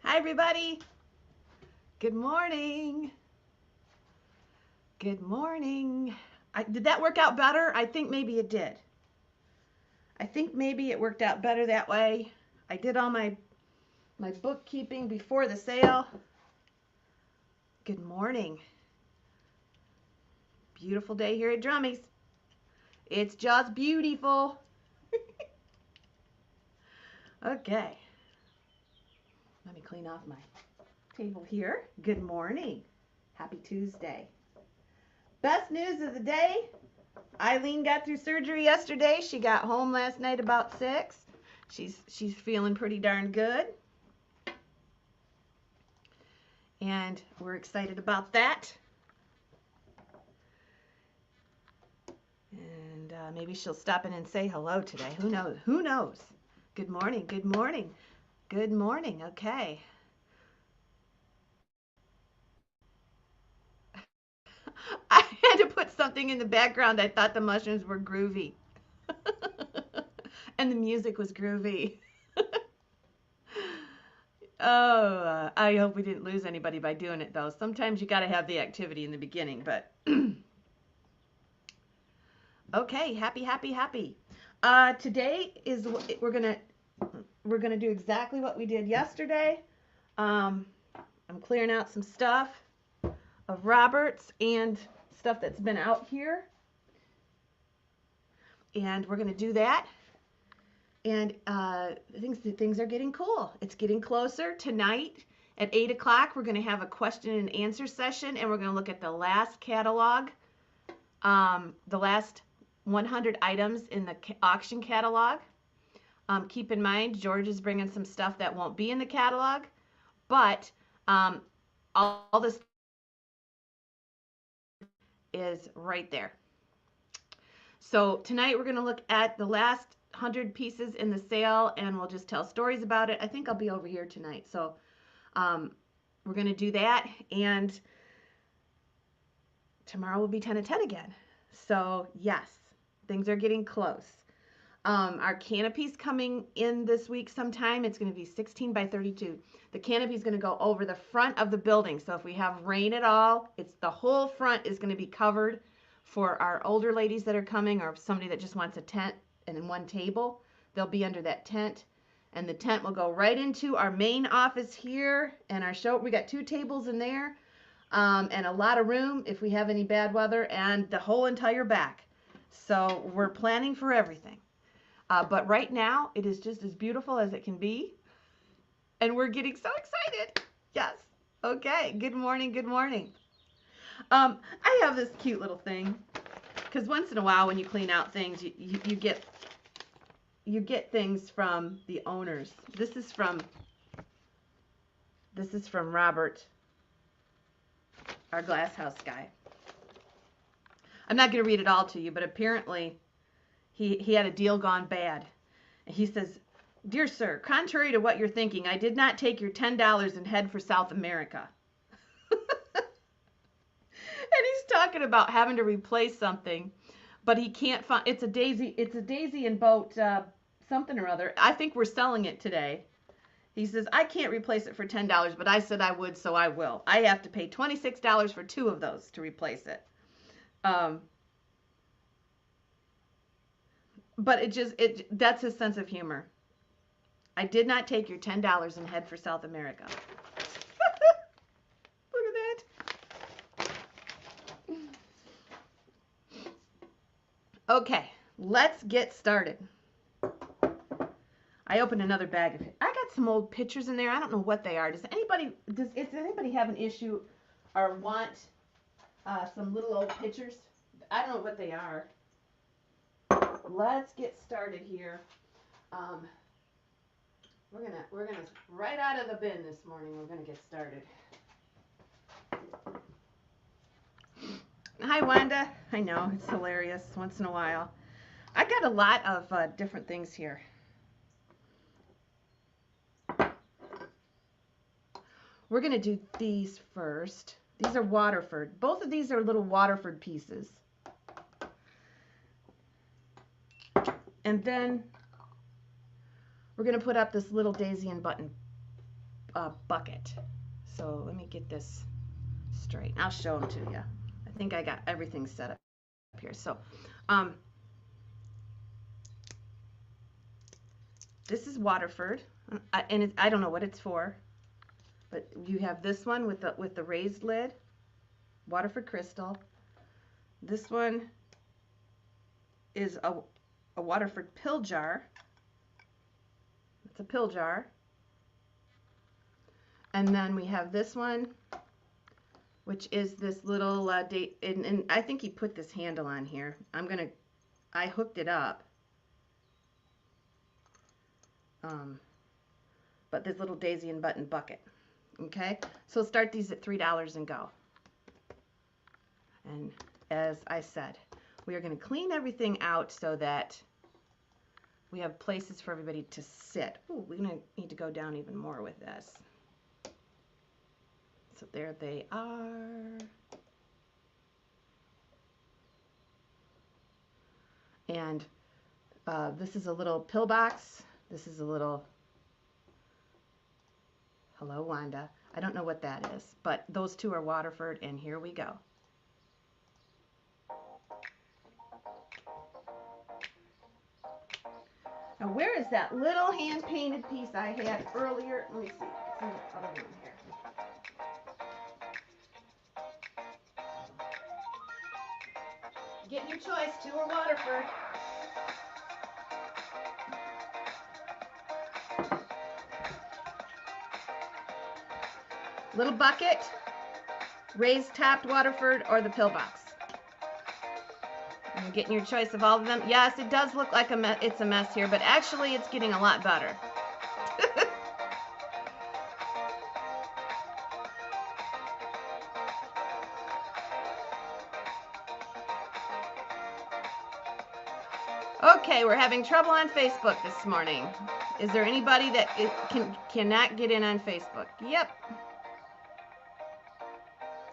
Hi, everybody. Good morning. Good morning. Did that work out better? I think maybe it did. I think maybe it worked out better that way. I did all my bookkeeping before the sale. Good morning. Beautiful day here at Drummy's. It's just beautiful. Okay. Let me clean off my table here. Good morning. Happy Tuesday. Best news of the day. Eileen got through surgery yesterday. She got home last night about 6. She's feeling pretty darn good. And we're excited about that. And maybe she'll stop in and say hello today. Who knows? Who knows? Good morning. Good morning. Good morning. Okay. I had to put something in the background. I thought the mushrooms were groovy. And the music was groovy. Oh, I hope we didn't lose anybody by doing it, though. Sometimes you got to have the activity in the beginning, but okay, happy. Today is we're gonna do exactly what we did yesterday. I'm clearing out some stuff of Robert's and stuff that's been out here, and we're gonna do that. And things are getting cool. It's getting closer. Tonight at 8 o'clock, we're going to have a question and answer session, and we're going to look at the last catalog, the last 100 items in the auction catalog. Keep in mind, George is bringing some stuff that won't be in the catalog, but all this is right there. So tonight we're going to look at the last 100 pieces in the sale, and we'll just tell stories about it. I think I'll be over here tonight, so we're going to do that. And tomorrow will be 10 at 10 again. So yes, things are getting close. Our canopy's coming in this week sometime. It's going to be 16 by 32. The canopy's going to go over the front of the building. So if we have rain at all, it's the whole front is going to be covered for our older ladies that are coming, or somebody that just wants a tent and then one table. They'll be under that tent. And the tent will go right into our main office here. And our show, we got 2 tables in there. And a lot of room if we have any bad weather, and the whole entire back. So we're planning for everything. But right now, it is just as beautiful as it can be. And we're getting so excited. Yes. Okay. Good morning. Good morning. I have this cute little thing. Because once in a while when you clean out things, you get things from the owners. This is from Robert, our glass house guy. I'm not going to read it all to you, but apparently he had a deal gone bad. And he says, "Dear sir, contrary to what you're thinking, I did not take your $10 and head for South America." And he's talking about having to replace something, but he can't find, it's a daisy and boat something or other. I think we're selling it today. He says, "I can't replace it for $10, but I said I would, so I will. I have to pay $26 for 2 of those to replace it." But that's his sense of humor. I did not take your $10 and head for South America. Look at that. Okay, let's get started. I opened another bag of it. I got some old pictures in there. I don't know what they are. Does anybody have an issue or want some little old pictures? I don't know what they are. Let's get started here. We're gonna right out of the bin this morning. We're gonna get started. Hi, Wanda. I know it's hilarious once in a while. I got a lot of different things here. We're gonna do these first. These are Waterford. Both of these are little Waterford pieces. And then we're going to put up this little daisy and button bucket. So let me get this straight. I'll show them to you. I think I got everything set up here. So this is Waterford, and I don't know what it's for, but you have this one with the raised lid, Waterford crystal. This one is a Waterford pill jar. It's a pill jar. And then we have this one, which is this little date, and I think he put this handle on here. I hooked it up. But this little daisy and button bucket. Okay, so start these at $3 and go. And as I said, we are going to clean everything out so that we have places for everybody to sit. Ooh, we're going to need to go down even more with this. So there they are. And this is a little pill box. This is a little, hello Wanda. I don't know what that is, but those 2 are Waterford, and here we go. Now, where is that little hand-painted piece I had earlier? Let me see. It's in the other room here. Get your choice, 2 or Waterford. Little bucket, raised topped Waterford, or the pill box. You're getting your choice of all of them. Yes, it does look like it's a mess here, but actually it's getting a lot better. Okay, we're having trouble on Facebook this morning. Is there anybody that cannot get in on Facebook? Yep.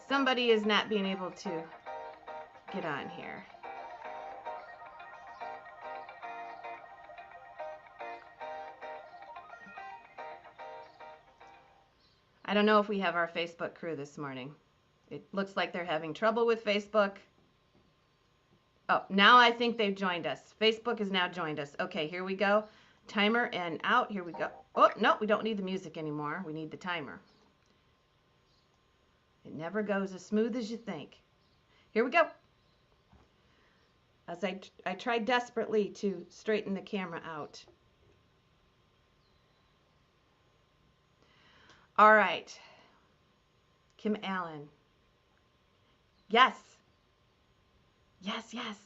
Somebody is not being able to get on here. I don't know if we have our Facebook crew this morning. It looks like they're having trouble with Facebook. Oh, now I think they've joined us. Facebook has now joined us. Okay, here we go. Timer and out. Here we go. Oh, no, we don't need the music anymore. We need the timer. It never goes as smooth as you think. Here we go. As I tried desperately to straighten the camera out. All right. Kim Allen. Yes. Yes, yes.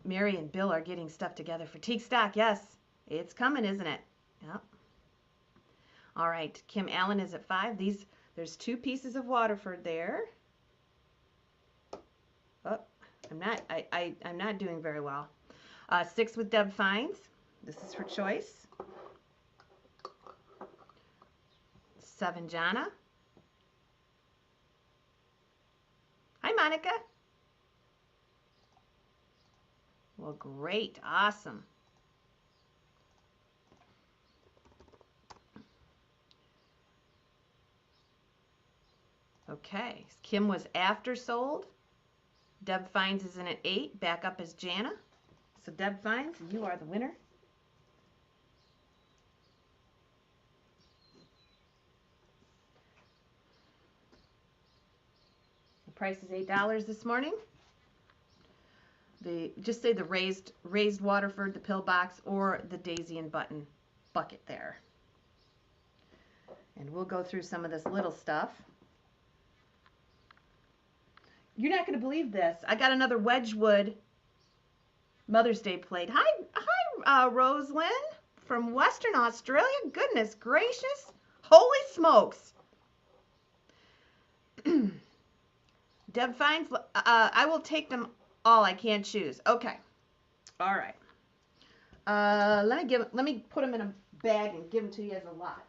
Mary and Bill are getting stuff together for Teak Stock. Yes. It's coming, isn't it? Yep. All right. Kim Allen is at 5. There's 2 pieces of Waterford there. Oh, I'm not doing very well. 6 with Deb Fines. This is her choice. 7 Jana. Hi, Monica. Well, great. Awesome. Okay. Kim was after sold. Deb Fines is in at 8. Back up is Jana. So Deb Fines, you are the winner. The price is $8 this morning. Just say the raised Waterford, the pill box, or the daisy and button bucket there. And we'll go through some of this little stuff. You're not going to believe this. I got another Wedgewood Mother's Day plate. Hi, Rosalind from Western Australia. Goodness gracious. Holy smokes. Deb Fines, I will take them all. I can't choose. Okay. All right. Let me put them in a bag and give them to you as a lot.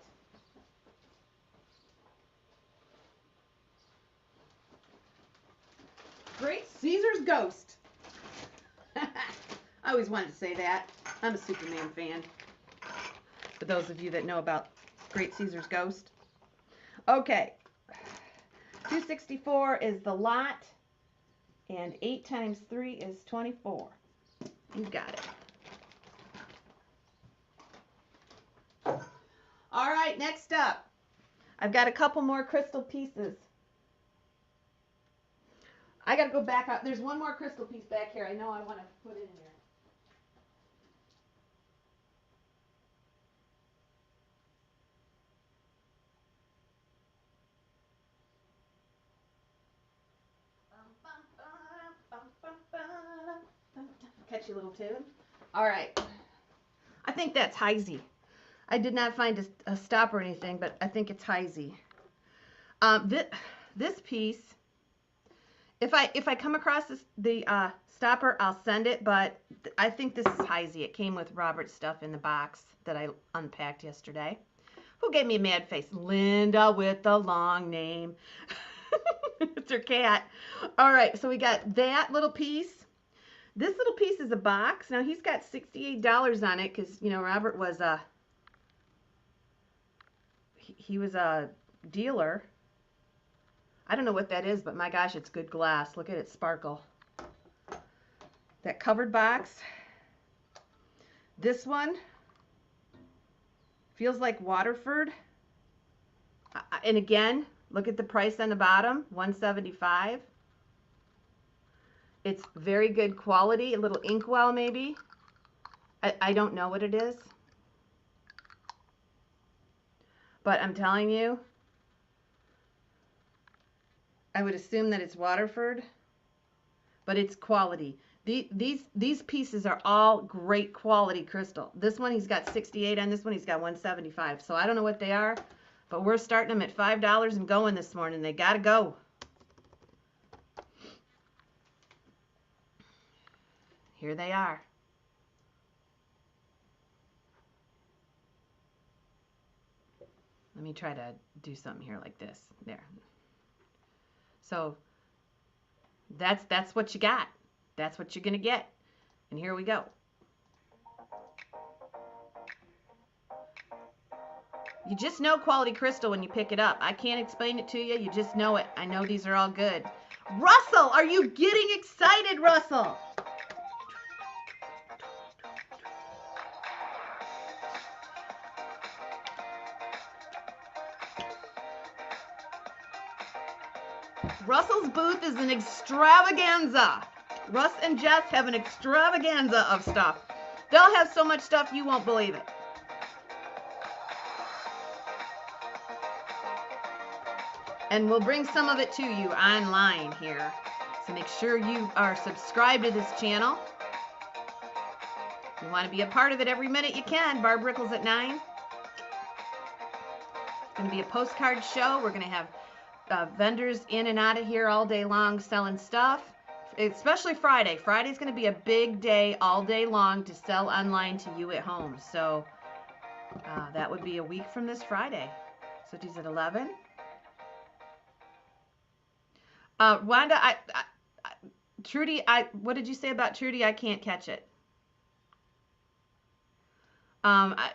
Great Caesar's Ghost. I always wanted to say that. I'm a Superman fan. For those of you that know about Great Caesar's Ghost. Okay. 264 is the lot. And 8 times 3 is 24. You got it. All right, next up. I've got a couple more crystal pieces. I got to go back up. There's one more crystal piece back here. I know I want to put it in there. Catchy little tune. All right. I think that's Heisey. I did not find a stop or anything, but I think it's Heisey. This piece, if I come across the stopper, I'll send it, but I think this is Heisey. It came with Robert's stuff in the box that I unpacked yesterday. Who gave me a mad face? Linda with the long name. It's her cat. All right, so we got that little piece. This little piece is a box. Now, he's got $68 on it because, you know, Robert was he was a dealer. I don't know what that is, but my gosh, it's good glass. Look at it sparkle. That covered box. This one feels like Waterford. And again, look at the price on the bottom, $175. It's very good quality, a little inkwell maybe. I don't know what it is. But I'm telling you, I would assume that it's Waterford, but it's quality. These pieces are all great quality crystal. This one he's got 68 on, this one he's got 175. So I don't know what they are, but we're starting them at $5 and going this morning. They gotta go. Here they are. Let me try to do something here like this. There. So that's what you got. That's what you're going to get. And here we go. You just know quality crystal when you pick it up. I can't explain it to you. You just know it. I know these are all good. Russell, are you getting excited, Russell? Russell's booth is an extravaganza. Russ and Jess have an extravaganza of stuff. They'll have so much stuff you won't believe it. And we'll bring some of it to you online here. So make sure you are subscribed to this channel. If you want to be a part of it every minute you can, Barb Rickles at 9. It's going to be a postcard show. We're going to have vendors in and out of here all day long selling stuff, especially Friday. Friday's going to be a big day all day long to sell online to you at home. So that would be a week from this Friday. So she's at 11. Wanda, Trudy, what did you say about Trudy? I can't catch it. I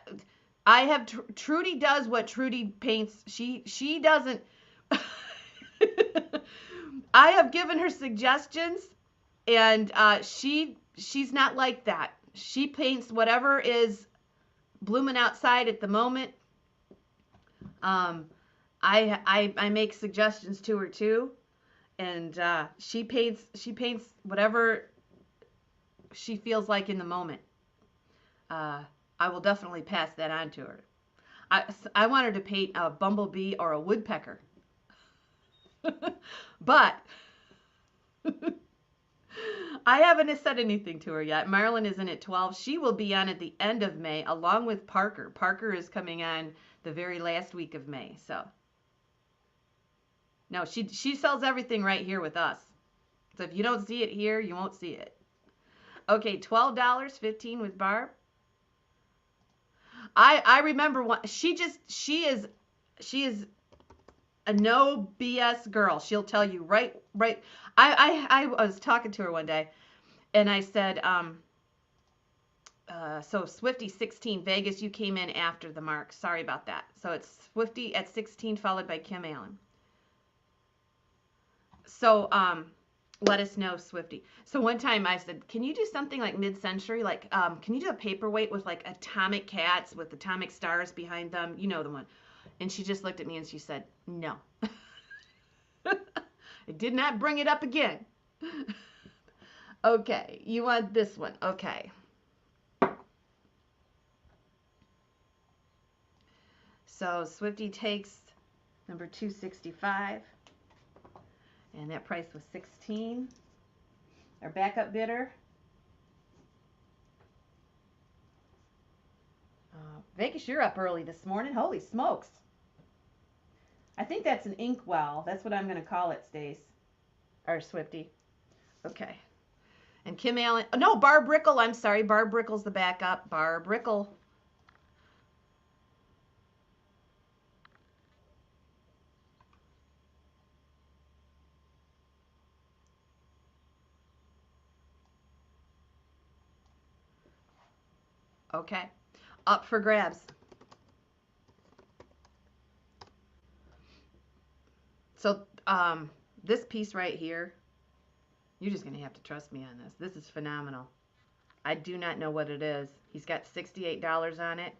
have Trudy does what Trudy paints. She doesn't. I have given her suggestions, and she's not like that. She paints whatever is blooming outside at the moment. I make suggestions to her too, and she paints whatever she feels like in the moment. I will definitely pass that on to her. I want her to paint a bumblebee or a woodpecker. But I haven't said anything to her yet. Marilyn isn't at 12. She will be on at the end of May along with Parker. Parker is coming on the very last week of May. So no, she sells everything right here with us. So if you don't see it here, you won't see it. Okay, $12, $15 with Barb. I remember one. She is a no BS girl. She'll tell you right. I was talking to her one day, and I said, so Swifty 16, Vegas, you came in after the mark. Sorry about that. So it's Swifty at 16, followed by Kim Allen. So let us know, Swifty. So one time I said, can you do something like mid-century? Like, can you do a paperweight with like atomic cats with atomic stars behind them? You know the one. And she just looked at me and she said, no. I did not bring it up again. Okay, you want this one. Okay. So Swifty takes number 265. And that price was 16. Our backup bidder. Vegas, you're up early this morning. Holy smokes. I think that's an inkwell. That's what I'm going to call it, Stace. Or Swifty. Okay. And Kim Allen. Oh, no, Barb Rickle. I'm sorry. Barb Rickle's the backup. Barb Rickle. Okay. Up for grabs. So this piece right here, you're just going to have to trust me on this. This is phenomenal. I do not know what it is. He's got $68 on it,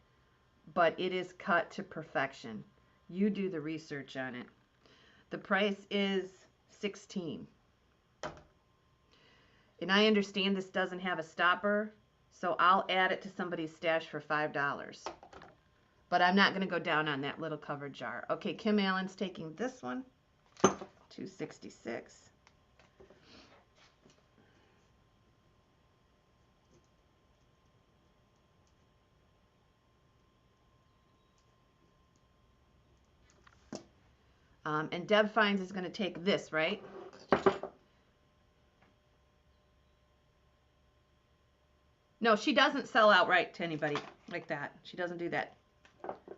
but it is cut to perfection. You do the research on it. The price is $16. And I understand this doesn't have a stopper, so I'll add it to somebody's stash for $5. But I'm not going to go down on that little covered jar. Okay, Kim Allen's taking this one. $266. And Deb Fines is going to take this, right? No, she doesn't sell outright to anybody like that. She doesn't do that.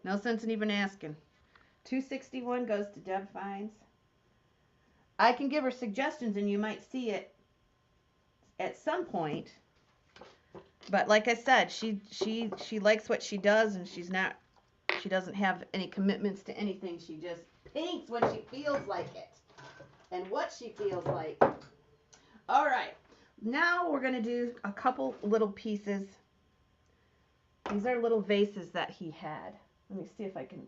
No sense in even asking. $261 goes to Deb Fines. I can give her suggestions and you might see it at some point. But like I said, she likes what she does, and she doesn't have any commitments to anything. She just paints when she feels like it and what she feels like. All right. Now we're going to do a couple little pieces. These are little vases that he had. Let me see if I can.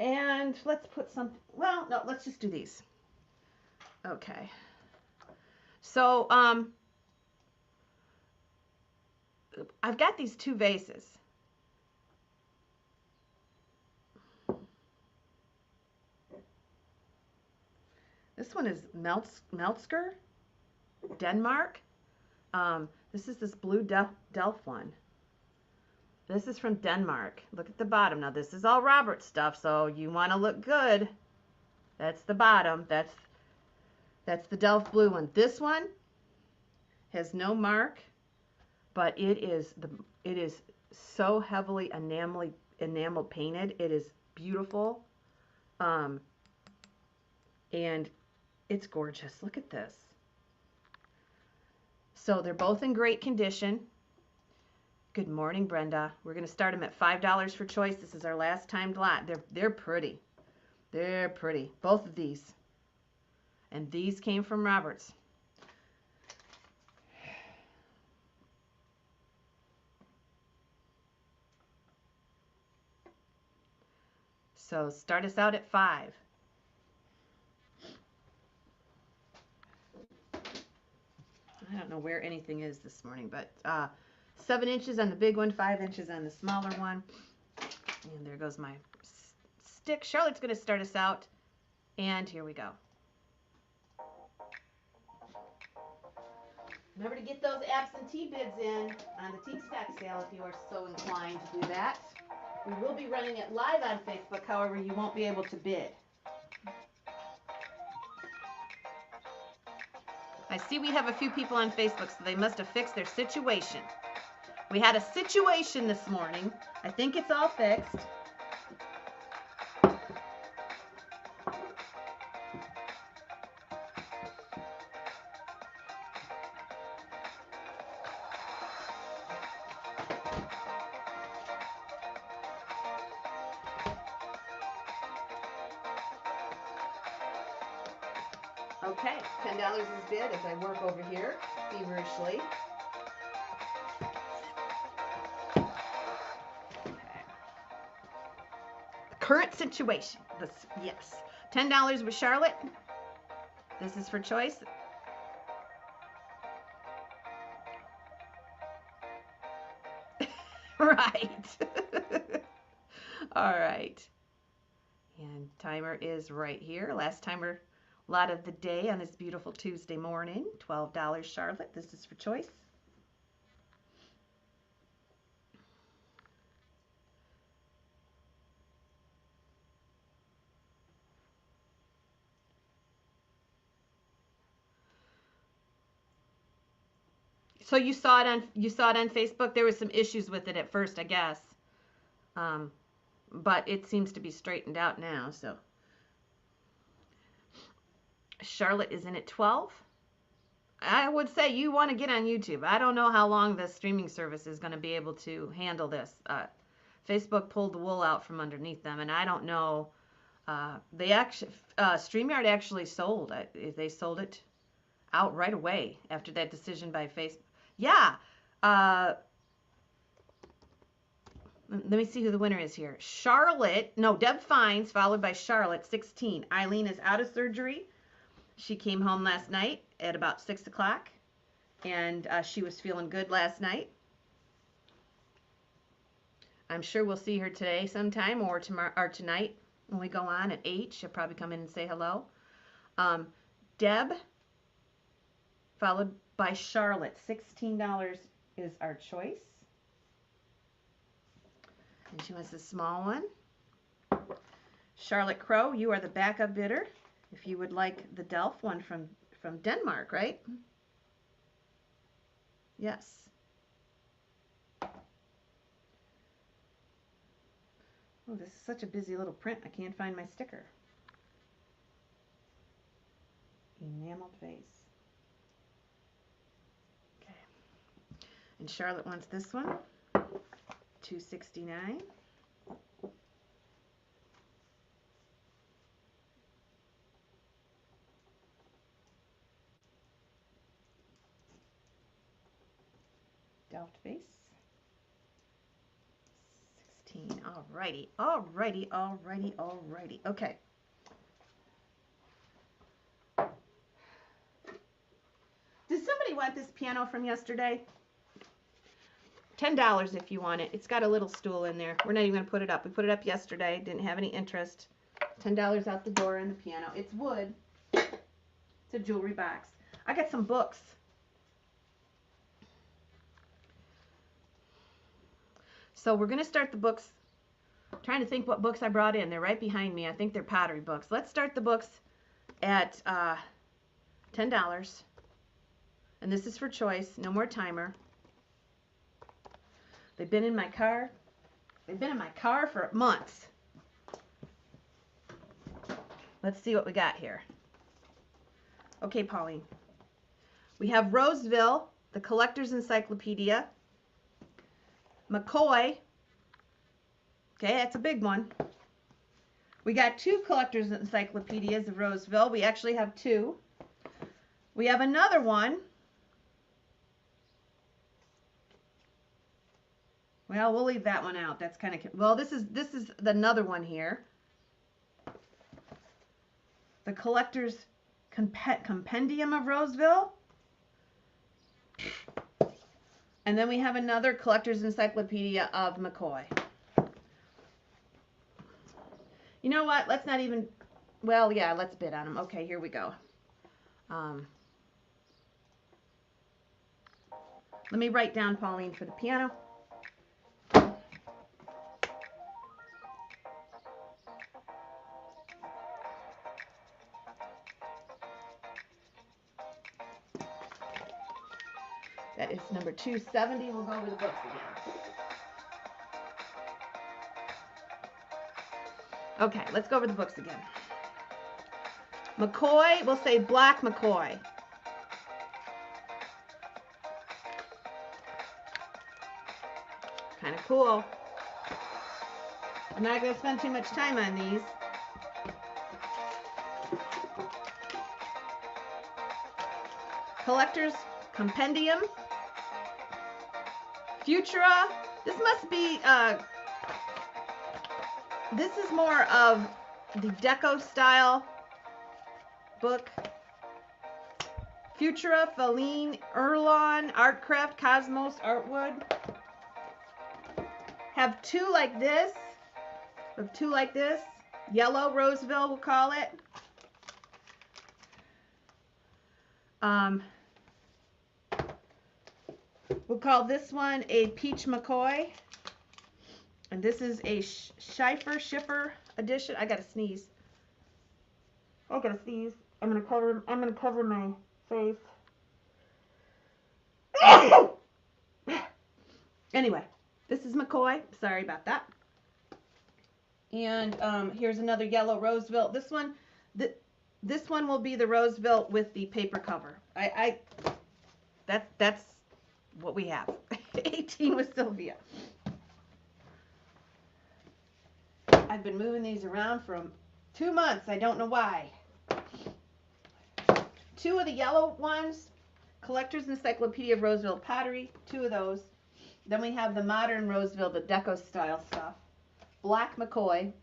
And let's put some, well, no, let's just do these. Okay. So, I've got these two vases. This one is Meltsker, Denmark. This is this blue Delft one. This is from Denmark. Look at the bottom. Now this is all Robert stuff, so you want to look good. That's the bottom. That's the Delft blue one. This one has no mark, but it is so heavily enamel painted. It is beautiful. And it's gorgeous. Look at this. So they're both in great condition. Good morning, Brenda. We're going to start them at $5 for choice. This is our last timed lot. They're pretty. They're pretty. Both of these. And these came from Robert's. So start us out at 5. I don't know where anything is this morning, but 7 inches on the big one, 5 inches on the smaller one. And there goes my stick. Charlotte's going to start us out. And here we go. Remember to get those absentee bids in on the Teak Stack sale if you are so inclined to do that. We will be running it live on Facebook, however, you won't be able to bid. I see we have a few people on Facebook, so they must have fixed their situation. We had a situation this morning. I think it's all fixed. Okay, $10 is bid as I work over here feverishly. Okay. Current situation. Yes. $10 with Charlotte. This is for choice. Right. All right. And timer is right here. Last timer lot of the day on this beautiful Tuesday morning. $12 Charlotte. This is for choice. So you saw it on Facebook. There was some issues with it at first, I guess. But it seems to be straightened out now, so Charlotte is in at 12. I would say you want to get on YouTube. I don't know how long this streaming service is going to be able to handle this. Facebook pulled the wool out from underneath them, and I don't know. StreamYard actually sold it. They sold it out right away after that decision by Facebook. Yeah. Let me see who the winner is here. Deb Fines, followed by Charlotte, 16. Eileen is out of surgery. She came home last night at about 6 o'clock, and she was feeling good last night. I'm sure we'll see her today sometime or tomorrow or tonight when we go on at 8. She'll probably come in and say hello. Deb, followed by Charlotte. $16 is our choice. And she wants a small one. Charlotte Crow, you are the backup bidder. If you would like the Delft one from Denmark, right? Yes. Oh, this is such a busy little print. I can't find my sticker. Enameled vase. Okay. And Charlotte wants this one. $2.69. Delft vase. 16. Alrighty. Alrighty. Alrighty. Alrighty. Okay. Does somebody want this piano from yesterday? $10 if you want it. It's got a little stool in there. We're not even going to put it up. We put it up yesterday. Didn't have any interest. $10 out the door in the piano. It's wood. It's a jewelry box. I got some books. So we're going to start the books. I'm trying to think what books I brought in. They're right behind me. I think they're pottery books. Let's start the books at $10. And this is for choice. No more timer. They've been in my car. They've been in my car for months. Let's see what we got here. Okay, Pauline. We have Roseville, the Collector's Encyclopedia. McCoy. Okay, that's a big one. We got two Collector's Encyclopedias of Roseville. We actually have two. We have another one. Well, we'll leave that one out. That's kind of, well, this is another one here. The Collector's Compendium of Roseville. And then we have another Collector's Encyclopedia of McCoy. You know what? Let's not even, well, yeah, let's bid on them. Okay, here we go. Let me write down, Pauline, for the piano. That is number 270. We'll go over the books again. Okay, let's go over the books again. McCoy, we'll say Black McCoy. Kind of cool. I'm not going to spend too much time on these. Collector's Compendium. Futura. This must be, this is more of the deco style book. Futura, Feline, Erlon, Artcraft, Cosmos, Artwood. Have two like this. Have two like this. Yellow Roseville, we'll call it. We'll call this one a Peach McCoy. And this is a Schiffer edition. I gotta sneeze. I gotta sneeze. I'm gonna cover my face. Anyway, this is McCoy. Sorry about that. And here's another yellow Roseville. This one will be the Roseville with the paper cover. That's what we have. 18 with Sylvia. I've been moving these around for 2 months. I don't know why. Two of the yellow ones, Collector's Encyclopedia of Roseville Pottery. Two of those. Then we have the modern Roseville, the deco style stuff. Black McCoy.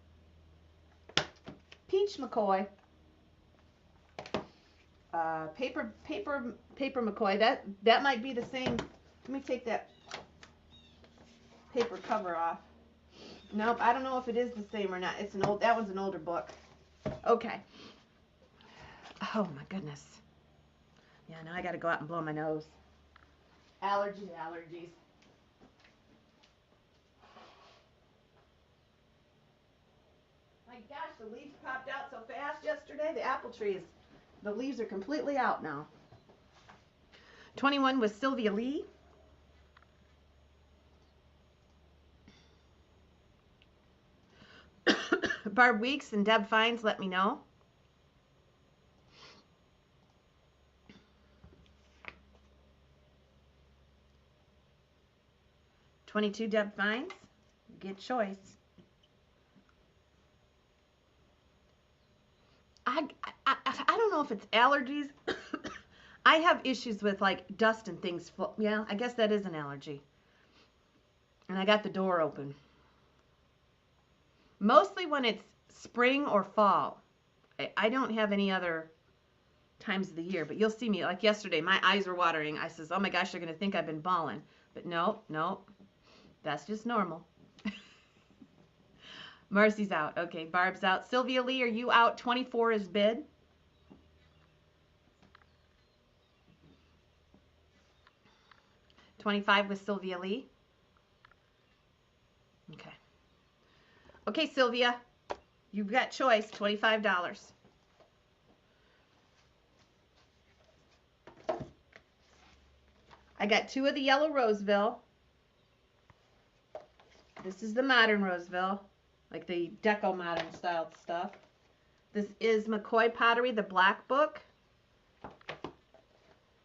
Peach McCoy. Paper McCoy. That might be the same. Let me take that paper cover off. Nope, I don't know if it is the same or not. It's an old. That one's an older book. Okay. Oh my goodness. Yeah, now I got to go out and blow my nose. Allergies. My gosh, the leaves popped out so fast yesterday. The apple trees, the leaves are completely out now. 21 was Sylvia Lee. Barb Weeks and Deb Fines, let me know. 22 Deb finds. Good choice. I don't know if it's allergies. I have issues with like dust and things. Yeah, I guess that is an allergy. And I got the door open. Mostly when it's spring or fall. I don't have any other times of the year, but you'll see me like yesterday. My eyes were watering. I says, "Oh my gosh, they're gonna think I've been bawling." But no, that's just normal. Marcy's out. Okay, Barb's out. Sylvia Lee, are you out? 24 is bid. $25 with Sylvia Lee. Okay. Okay, Sylvia, you've got choice. $25. I got 2 of the yellow Roseville. This is the modern Roseville, like the deco modern style stuff. This is McCoy Pottery, the black book.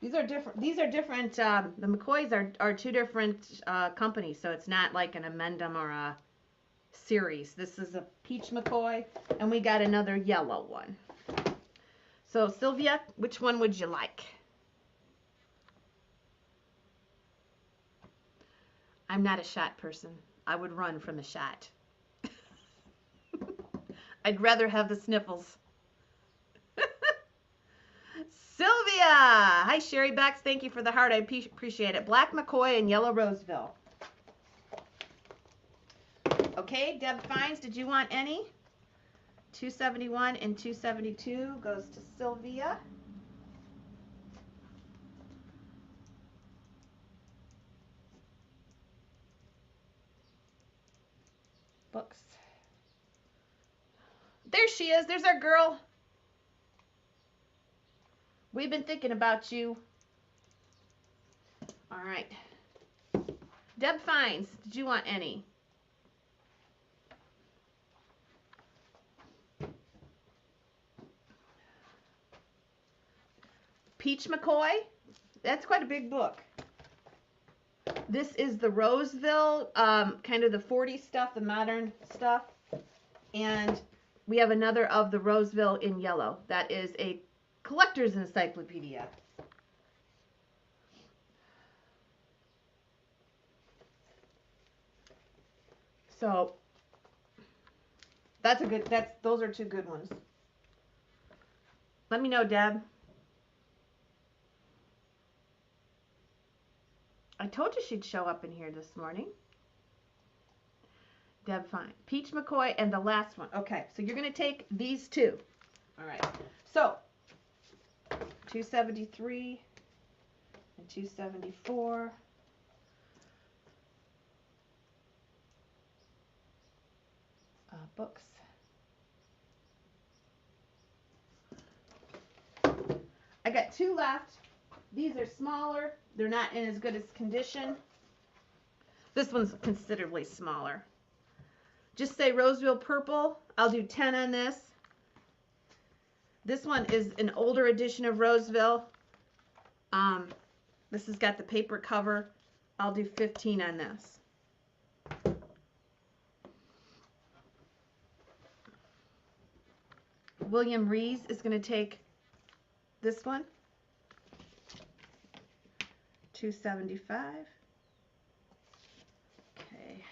These are different. The McCoys are 2 different companies, so it's not like an Amendum or a series. This is a peach McCoy, and we got another yellow one. So Sylvia, which one would you like? I'm not a shot person. I would run from the shot. I'd rather have the sniffles. Sylvia! Hi, Sherry Bex. Thank you for the heart. I appreciate it. Black McCoy and yellow Roseville. Okay, Deb Fines, did you want any? 271 and 272 goes to Sylvia. Books. There she is. There's our girl. We've been thinking about you. All right. Deb Fines, did you want any? Peach McCoy. That's quite a big book. This is the Roseville, kind of the 40s stuff, the modern stuff. And we have another of the Roseville in yellow. That is a collector's encyclopedia. So those are 2 good ones. Let me know, Deb. I told you she'd show up in here this morning. Deb Fine. Peach McCoy and the last one. Okay, so you're going to take these 2. All right. So 273 and 274. Books. I got 2 left. These are smaller. They're not in as good as condition. This one's considerably smaller. Just say Roseville Purple. I'll do 10 on this. This one is an older edition of Roseville. This has got the paper cover. I'll do 15 on this. William Rees is going to take this one. 275. Okay.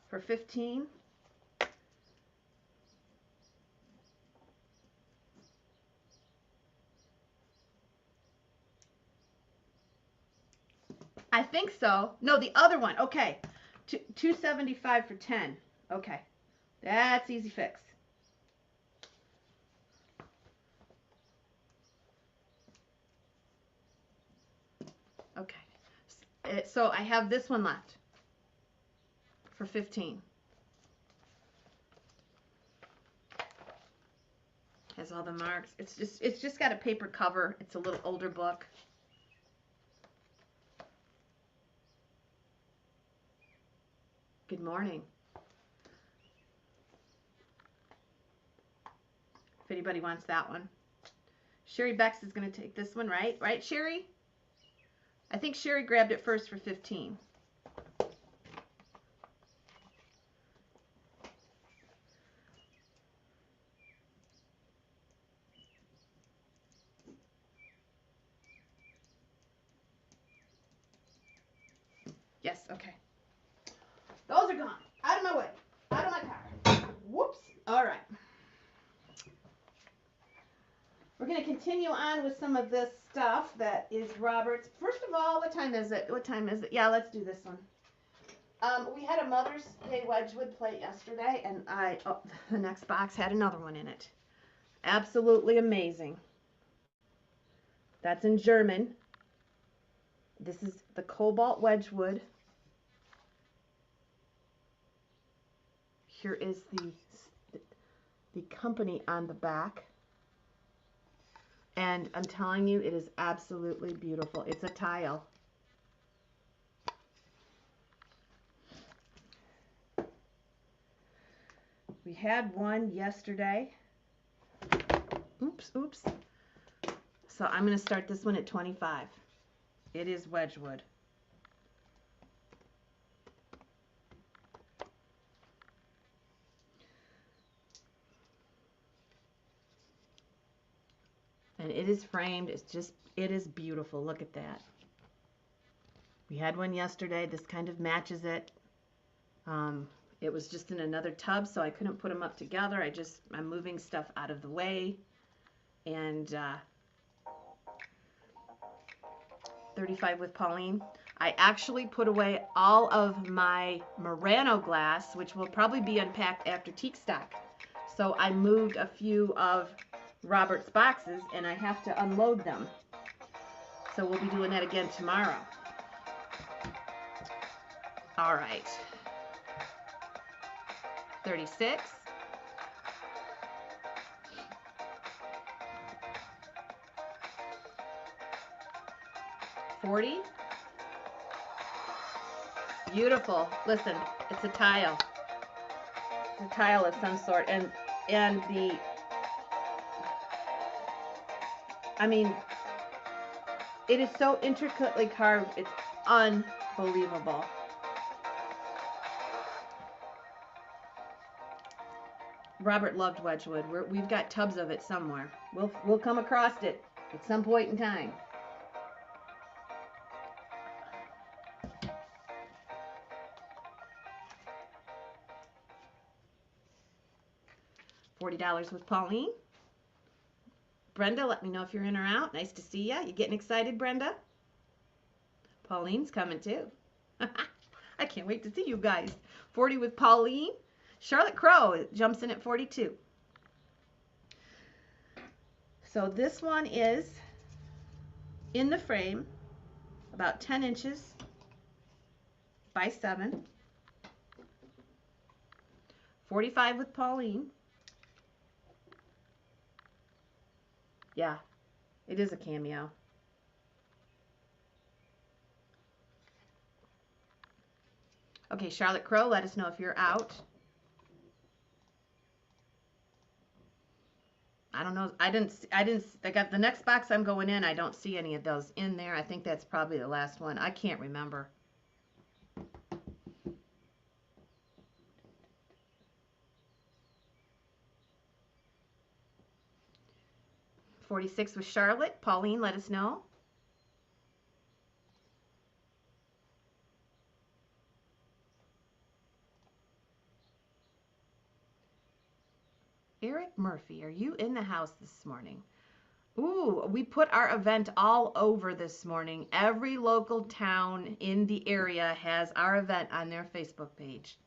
For 15. I think so. No, the other one. Okay. 275 for 10. Okay. That's easy fix. Okay. So I have this one left for 15. Has all the marks. It's just got a paper cover. It's a little older book. Good morning. If anybody wants that one. Sherry Bex is going to take this one, right? Right, Sherry? I think Sherry grabbed it first for 15. Okay. Those are gone. Out of my way. Out of my car. Whoops. All right. We're going to continue on with some of this stuff that is Robert's. First of all, what time is it? What time is it? Yeah, let's do this one. We had a Mother's Day Wedgewood plate yesterday, and the next box had another one in it. Absolutely amazing. That's in German. This is the Cobalt Wedgewood. Here is the company on the back. And I'm telling you, it is absolutely beautiful. It's a tile. We had one yesterday. Oops. So I'm going to start this one at 25. It is Wedgewood. And it is framed. It is beautiful. Look at that. We had one yesterday. This kind of matches it. It was just in another tub, so I couldn't put them up together. I'm moving stuff out of the way. And 35 with Pauline. I actually put away all of my Murano glass, which will probably be unpacked after teak stock. So I moved a few of Robert's boxes, and I have to unload them. So we'll be doing that again tomorrow. All right. 36. 40. Beautiful. Listen, it's a tile. It's a tile of some sort, and I mean, it is so intricately carved. It's unbelievable. Robert loved Wedgewood. We've got tubs of it somewhere. We'll come across it at some point in time. $40 with Pauline. Brenda, let me know if you're in or out. Nice to see ya. You getting excited, Brenda? Pauline's coming too. I can't wait to see you guys. 40 with Pauline. Charlotte Crow jumps in at 42. So this one is in the frame, about 10 inches by 7. 45 with Pauline. Yeah, it is a cameo. Okay, Charlotte Crow, let us know if you're out. I don't know. I got the next box I'm going in. I don't see any of those in there. I think that's probably the last one. I can't remember. $46 with Charlotte. Pauline, let us know. Eric Murphy, are you in the house this morning? Ooh, we put our event all over this morning. Every local town in the area has our event on their Facebook page.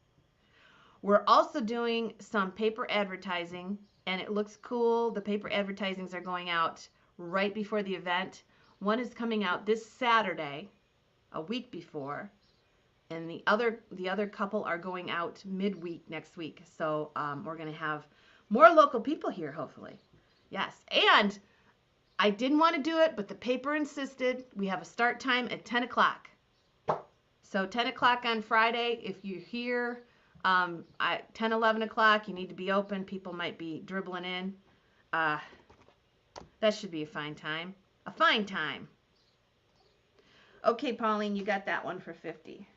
We're also doing some paper advertising, and it looks cool. The paper advertisings are going out right before the event. One is coming out this Saturday, a week before, and the other couple are going out midweek next week. So we're going to have more local people here, hopefully. Yes, and I didn't want to do it, but the paper insisted. We have a start time at 10 o'clock. So 10 o'clock on Friday, if you're here at 10, 11 o'clock, you need to be open. People might be dribbling in. That should be a fine time. A fine time. Okay, Pauline, you got that one for 50.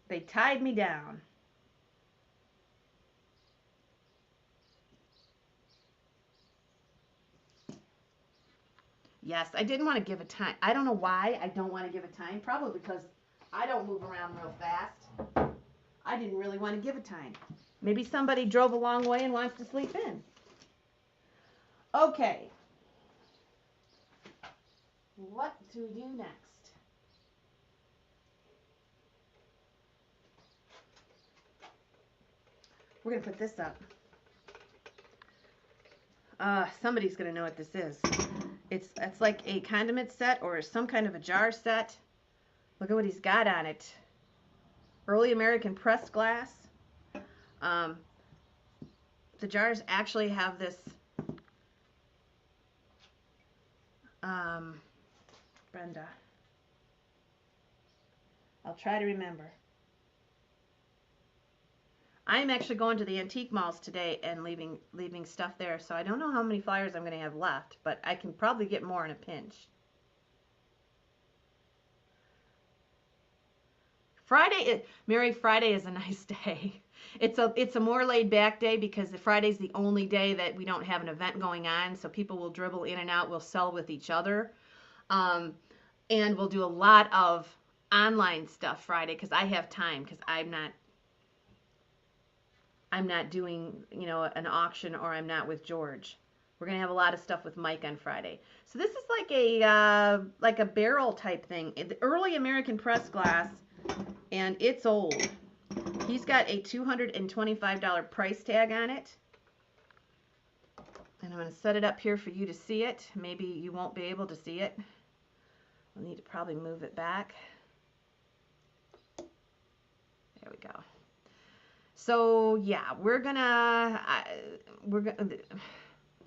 They tied me down. Yes, I didn't want to give a time. I don't know why I don't want to give a time. Probably because I don't move around real fast. I didn't really want to give a time. Maybe somebody drove a long way and wants to sleep in. Okay. What do we do next? We're going to put this up. Somebody's going to know what this is. It's like a condiment set or some kind of a jar set. Look at what he's got on it. Early American pressed glass. The jars actually have this Brenda. I'll try to remember. I'm actually going to the antique malls today and leaving stuff there, so I don't know how many flyers I'm going to have left, but I can probably get more in a pinch. Mary, Friday is a nice day. It's a more laid back day because Friday's the only day that we don't have an event going on, so people will dribble in and out. We'll sell with each other, and we'll do a lot of online stuff Friday because I have time because I'm not doing, an auction, or I'm not with George. We're going to have a lot of stuff with Mike on Friday. So this is like a barrel type thing. The early American pressed glass, and it's old. He's got a $225 price tag on it. And I'm going to set it up here for you to see it. Maybe you won't be able to see it. We'll need to probably move it back. There we go. So yeah, we're gonna,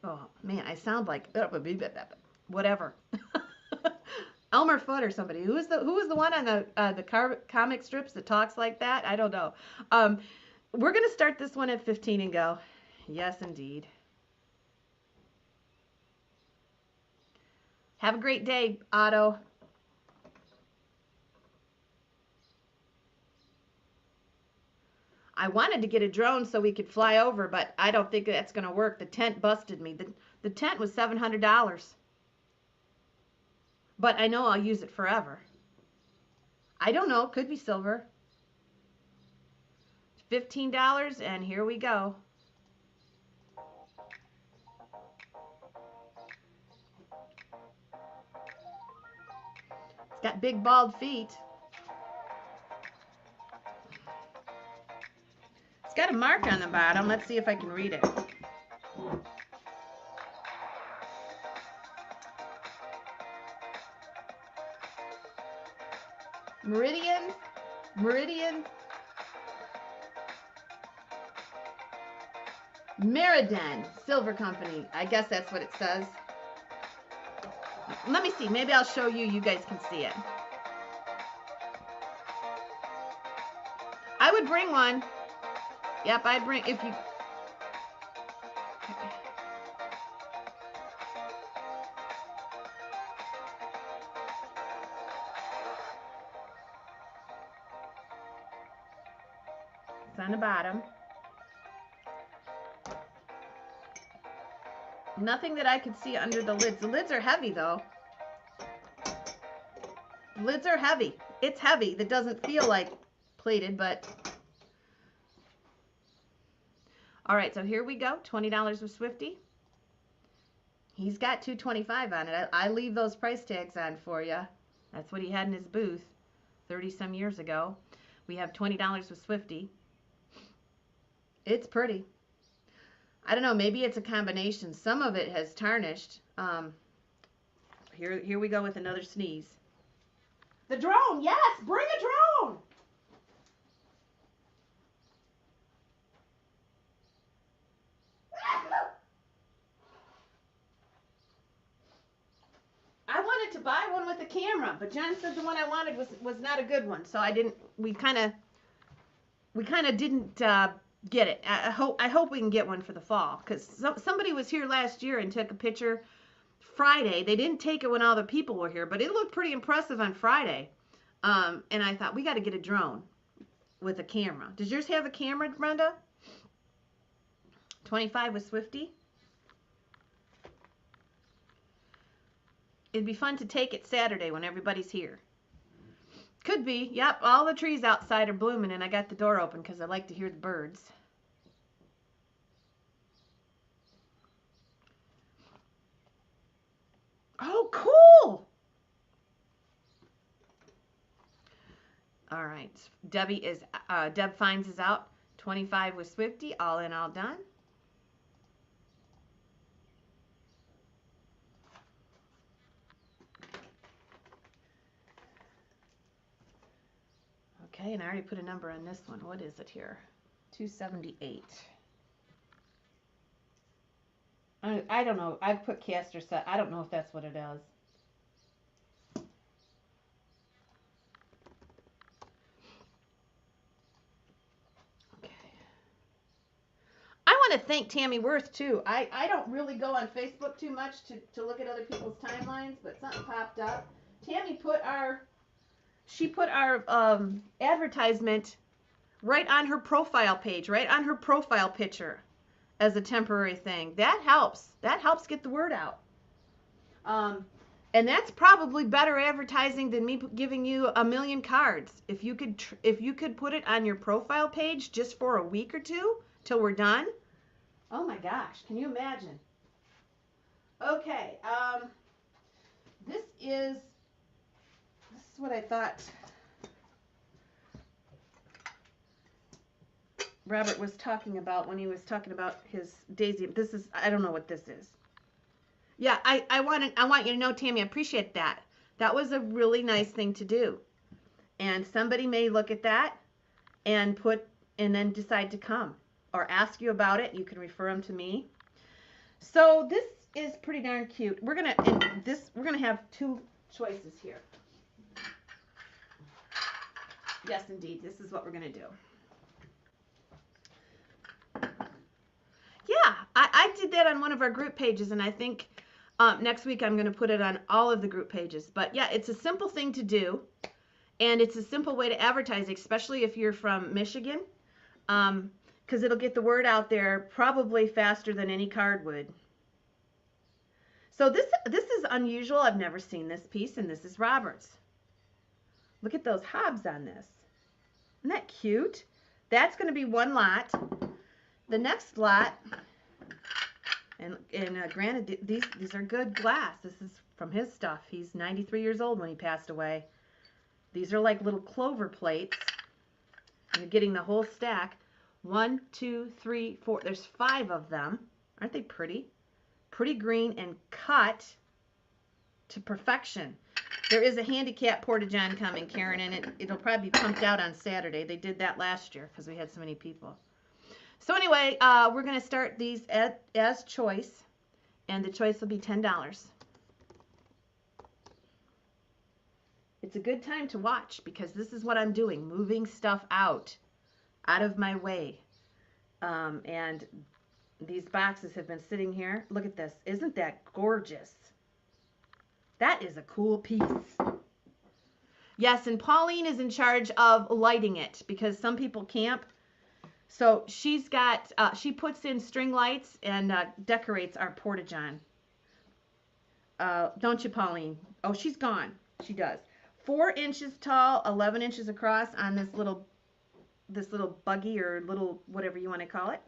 oh man, I sound like, whatever. Elmer Fudd or somebody. Who was the one on the comic strips that talks like that? I don't know. We're gonna start this one at 15 and go. Yes, indeed. Have a great day, Otto. I wanted to get a drone so we could fly over, but I don't think that's going to work. The tent busted me. The tent was $700. But I know I'll use it forever. I don't know. Could be silver. $15, and here we go. It's got big bald feet. It's got a mark on the bottom. Let's see if I can read it. Meriden Silver Company. I guess that's what it says. Let me see. Maybe I'll show you. You guys can see it. I would bring one. Yep, I'd bring if you. It's on the bottom. Nothing that I could see under the lids. The lids are heavy though. The lids are heavy. It's heavy. That doesn't feel like plated, but. All right, so here we go. $20 with Swifty. He's got $225 on it. I leave those price tags on for you. That's what he had in his booth 30 some years ago. We have $20 with Swifty. It's pretty. I don't know, maybe it's a combination. Some of it has tarnished. Here we go with another sneeze. The drone, yes, bring a drone. I wanted to buy one with a camera, but John said the one I wanted was not a good one, so I didn't. We kind of didn't get it. I hope we can get one for the fall, because somebody was here last year and took a picture Friday. They didn't take it when all the people were here, but it looked pretty impressive on Friday. And I thought we got to get a drone with a camera. Does yours have a camera, Brenda? 25 with Swifty. It'd be fun to take it Saturday when everybody's here. Could be. Yep, all the trees outside are blooming, and I got the door open because I like to hear the birds. Oh, cool! All right. Deb Finds is out. 25 with Swifty. All in, all done. Okay, and I already put a number on this one. What is it here? 278. I don't know. I put caster set. I don't know if that's what it is. Okay. I want to thank Tammy Worth too. I don't really go on Facebook too much to look at other people's timelines, but something popped up. Tammy put our advertisement right on her profile page, right on her profile picture as a temporary thing. That helps. That helps get the word out. And that's probably better advertising than me giving you a million cards. If you could put it on your profile page just for a week or two till we're done. Oh my gosh, can you imagine? Okay, this is what I thought Robert was talking about when he was talking about his daisy. This is, I don't know what this is. Yeah, I want you to know, Tammy, I appreciate that. That was a really nice thing to do. And somebody may look at that and then decide to come or ask you about it. You can refer them to me. So this is pretty darn cute. We're gonna have two choices here. Yes, indeed. This is what we're gonna do. Yeah, I did that on one of our group pages, and I think next week I'm going to put it on all of the group pages. But yeah, it's a simple thing to do, and it's a simple way to advertise, especially if you're from Michigan, because it'll get the word out there probably faster than any card would. So this is unusual. I've never seen this piece, and this is Robert's. Look at those hobs on this. Isn't that cute? That's going to be one lot. The next lot, and granted, these are good glass. This is from his stuff. He's 93 years old when he passed away. These are like little clover plates. And you're getting the whole stack. 1, 2, 3, 4. There's 5 of them. Aren't they pretty? Pretty green and cut to perfection. There is a handicap porta-john coming, Karen, and it'll probably be pumped out on Saturday. They did that last year because we had so many people. So anyway, we're going to start these as choice, and the choice will be $10. It's a good time to watch because this is what I'm doing, moving stuff out of my way. And these boxes have been sitting here. Look at this. Isn't that gorgeous? That is a cool piece. Yes, and Pauline is in charge of lighting it because some people camp. So she's got, she puts in string lights and decorates our porta-john. Don't you, Pauline? Oh, she's gone. She does. 4 inches tall, 11 inches across on this little buggy or little whatever you want to call it.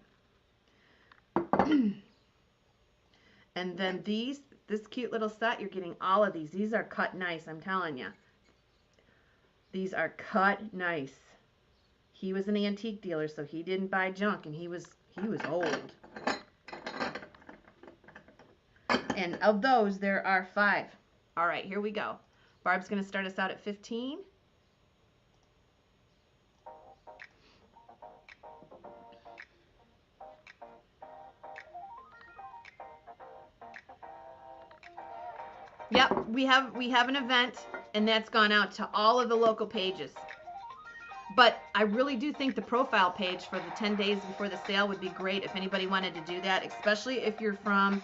And then this cute little set, you're getting all of these. These are cut nice, I'm telling you. These are cut nice. He was an antique dealer, so he didn't buy junk, and he was old. And of those, there are 5. All right, here we go. Barb's going to start us out at 15. Yep, we have an event, and that's gone out to all of the local pages. But I really do think the profile page for the 10 days before the sale would be great if anybody wanted to do that, especially if you're from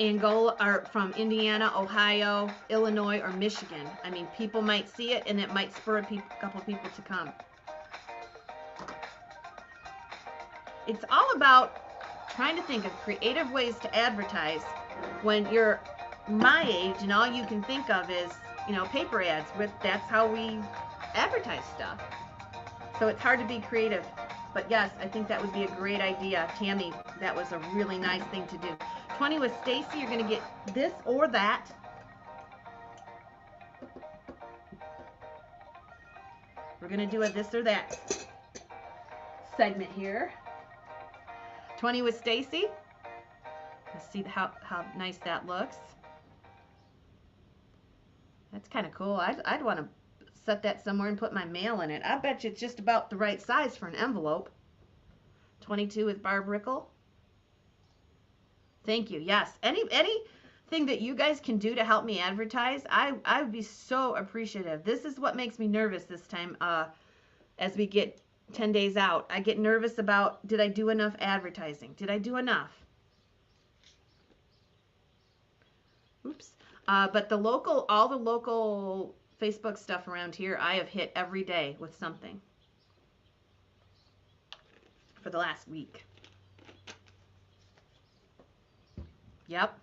Angola or from Indiana, Ohio, Illinois, or Michigan. I mean, people might see it, and it might spur a couple people to come. It's all about trying to think of creative ways to advertise when you're my age and all you can think of is, paper ads. That's how we advertise stuff. So it's hard to be creative. But yes, I think that would be a great idea. Tammy, that was a really nice thing to do. 20 with Stacy, you're going to get this or that. We're going to do a this or that segment here. 20 with Stacy. Let's see how nice that looks. That's kind of cool. I'd want to set that somewhere and put my mail in it. I bet you it's just about the right size for an envelope. 22 with Barb Rickle. Thank you. Yes. Anything that you guys can do to help me advertise, I would be so appreciative. This is what makes me nervous this time as we get 10 days out. I get nervous about, did I do enough advertising? Did I do enough? Oops. But all the local Facebook stuff around here, I have hit every day with something for the last week. Yep.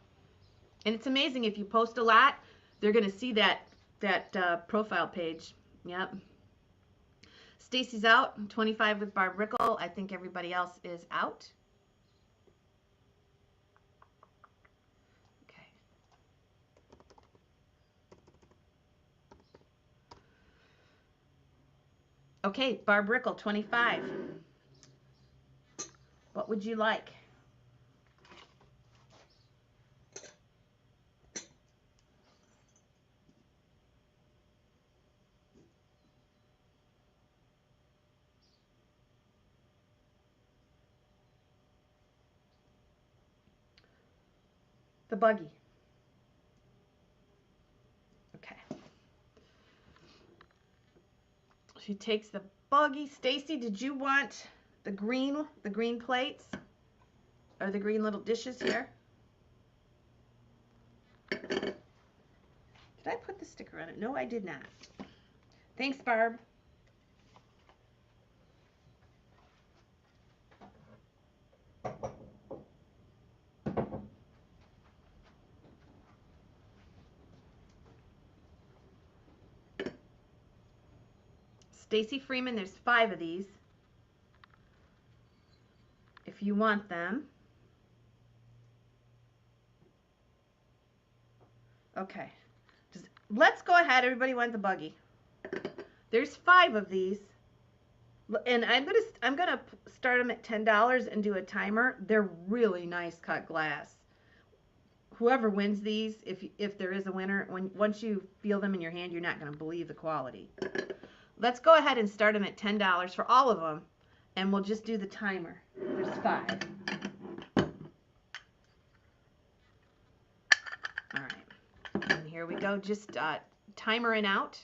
And it's amazing, if you post a lot, they're going to see that profile page. Yep. Stacy's out. 25 with Barb Rickle. I think everybody else is out. Okay. Okay, Barb Rickle, 25. What would you like? The buggy. Okay. She takes the buggy. Stacy, did you want the green plates? Or the green little dishes here? Did I put the sticker on it? No, I did not. Thanks, Barb. Stacy Freeman, there's 5 of these. If you want them. Okay. Let's go ahead. Everybody wants the buggy. There's 5 of these. And I'm gonna start them at $10 and do a timer. They're really nice cut glass. Whoever wins these, if there is a winner, once you feel them in your hand, you're not gonna believe the quality. Let's go ahead and start them at $10 for all of them, and we'll just do the timer. There's 5. All right, and here we go. Just timering out.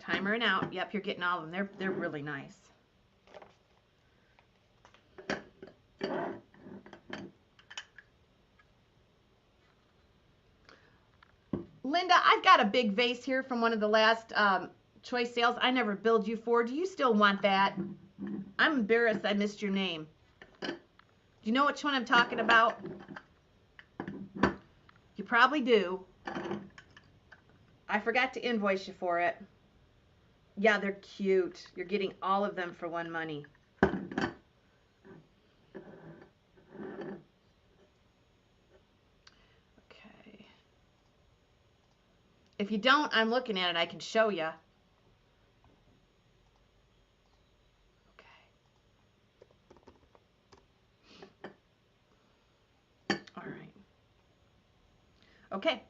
Timering out. Yep, you're getting all of them. They're really nice. Linda, I've got a big vase here from one of the last choice sales. I never billed you for. Do you still want that? I'm embarrassed I missed your name. Do you know which one I'm talking about? You probably do. I forgot to invoice you for it. Yeah, they're cute. You're getting all of them for one money. Okay. If you don't, I'm looking at it. I can show you. Okay. All right. Okay.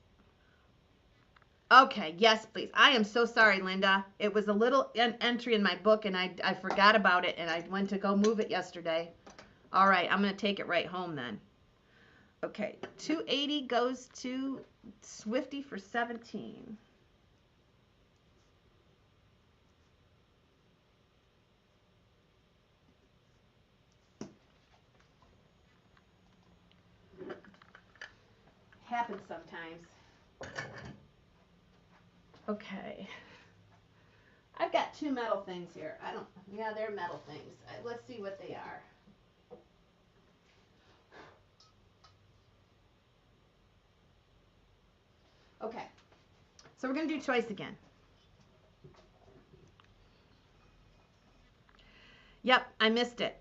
Okay, yes, please. I am so sorry, Linda. It was a little entry in my book, and I forgot about it, and I went to go move it yesterday. All right, I'm going to take it right home then. Okay, 280 goes to Swifty for 17. Happens sometimes. Okay. I've got two metal things here. Yeah, they're metal things. Let's see what they are. Okay, so we're going to do choice again. Yep, I missed it.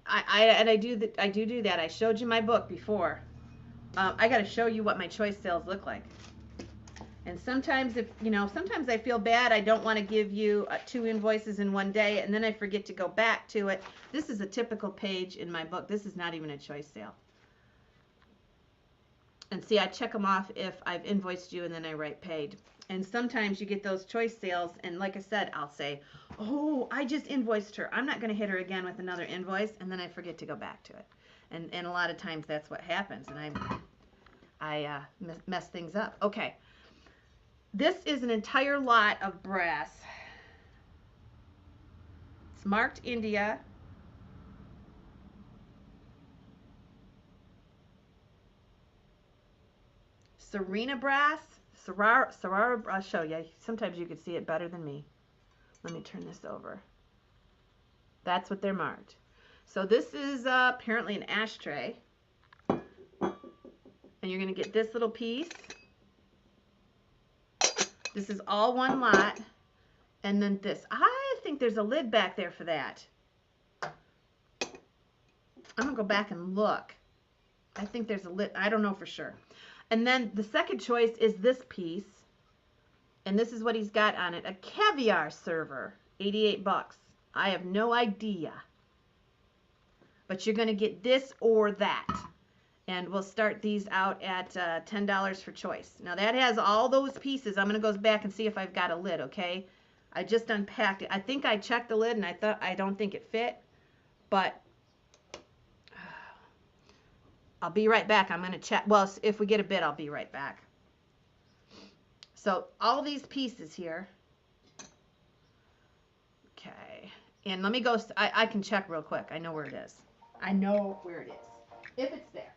I do that. I showed you my book before. I got to show you what my choice sales look like. And sometimes sometimes I feel bad. I don't want to give you 2 invoices in one day, and then I forget to go back to it. This is a typical page in my book. This is not even a choice sale. And see, I check them off if I've invoiced you, and then I write paid. And sometimes you get those choice sales, and like I said, I'll say, oh, I just invoiced her. I'm not going to hit her again with another invoice, and then I forget to go back to it. And a lot of times that's what happens, and I mess things up. Okay. This is an entire lot of brass. It's marked India. Serena brass. Sarara, I'll show you. Sometimes you can see it better than me. Let me turn this over. That's what they're marked. So this is apparently an ashtray. And you're going to get this little piece. This is all one lot. And then this. I think there's a lid back there for that. I'm going to go back and look. I think there's a lid. I don't know for sure. And then the second choice is this piece. And this is what he's got on it. A caviar server. 88 bucks. I have no idea. But you're going to get this or that. And we'll start these out at $10 for choice. Now that has all those pieces. I'm going to go back and see if I've got a lid, okay? I just unpacked it. I think I checked the lid and I don't think it fit. But I'll be right back. I'm going to check. Well, if we get a bid, I'll be right back. So all these pieces here. Okay. And let me go. I can check real quick. I know where it is. I know where it is. If it's there.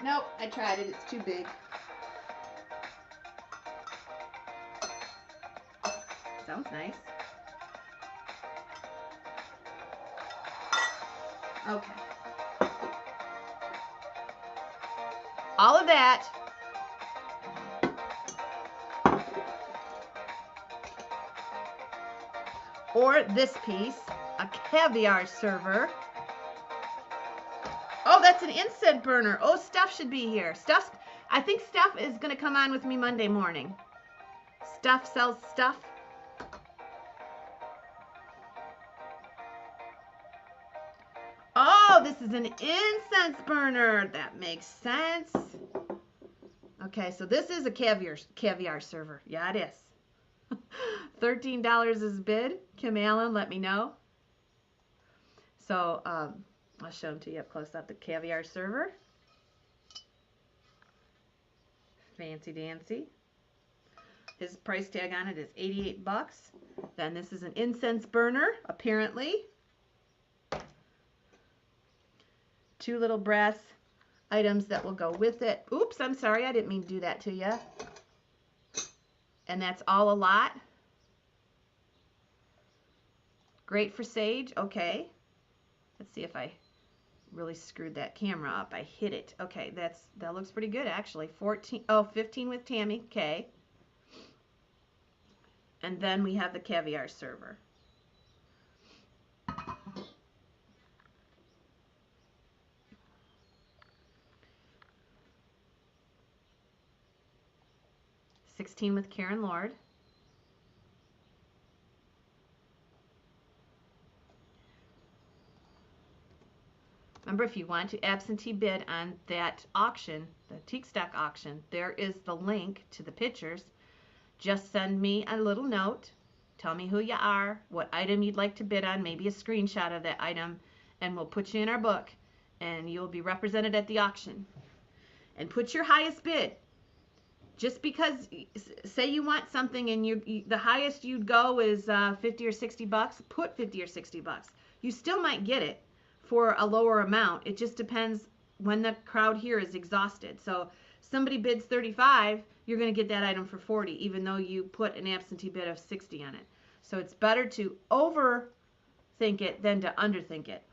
Nope, I tried it. It's too big. Sounds nice. Okay. All of that. Or this piece, a caviar server. Oh, that's an incense burner. Oh, Steph should be here. I think Steph is going to come on with me Monday morning. Steph sells stuff. Oh, this is an incense burner. That makes sense. Okay, so this is a caviar server. Yeah, it is. $13 is bid. Kim Allen, let me know. So, I'll show them to you up close up. The caviar server. Fancy dancy. His price tag on it is 88 bucks. Then this is an incense burner, apparently. 2 little brass items that will go with it. Oops, I'm sorry. I didn't mean to do that to you. And that's all a lot. Great for sage. Okay. Let's see if I really screwed that camera up. I hit it. Okay, that looks pretty good actually. 15 with Tammy. Okay. And then we have the caviar server. $16 with Karen Lord. Remember, if you want to absentee bid on that auction, the teak stock auction, there is the link to the pictures. Just send me a little note. Tell me who you are, what item you'd like to bid on, maybe a screenshot of that item, and we'll put you in our book, and you'll be represented at the auction. And put your highest bid. Just because, say you want something and the highest you'd go is 50 or 60 bucks, put 50 or 60 bucks. You still might get it for a lower amount. It just depends when the crowd here is exhausted. So somebody bids 35, you're going to get that item for 40, even though you put an absentee bid of 60 on it. So it's better to overthink it than to underthink it.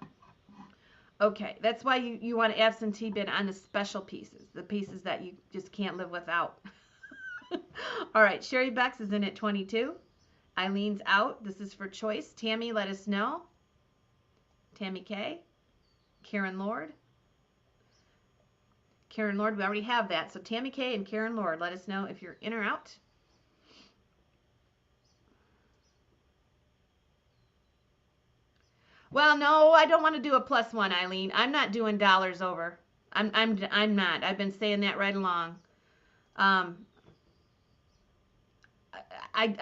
Okay, that's why you want to absentee bid on the special pieces, the pieces that you just can't live without. All right, Sherry Bex is in at 22. Eileen's out. This is for choice. Tammy, let us know. Tammy K. Karen Lord. Karen Lord, we already have that. So Tammy K and Karen Lord, let us know if you're in or out. Well, no, I don't want to do a +1, Eileen. I'm not doing dollars over. I'm not. I've been saying that right along. I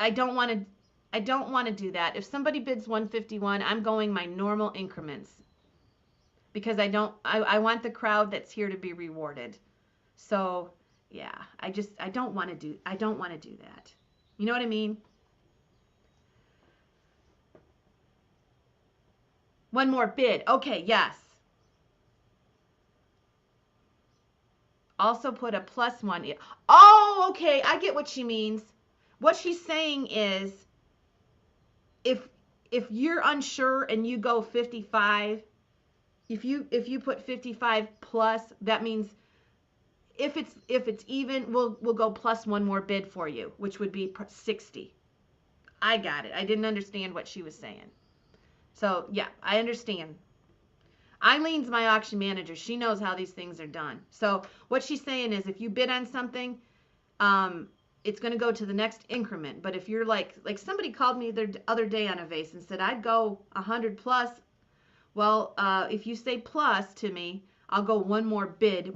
don't want to do that. If somebody bids 151, I'm going my normal increments. Because I want the crowd that's here to be rewarded. So, yeah, I don't want to do that. You know what I mean? One more bid. Okay, yes. Also put a +1. Oh, okay, I get what she means. What she's saying is if you're unsure and you go 55, if you put 55 plus, that means if it's even, we'll go plus one more bid for you, which would be 60. I got it. I didn't understand what she was saying. So, yeah, I understand. Eileen's my auction manager. She knows how these things are done. So, what she's saying is if you bid on something, it's going to go to the next increment. But if you're like somebody called me the other day on a vase and said, I'd go 100 plus. Well, if you say plus to me, I'll go one more bid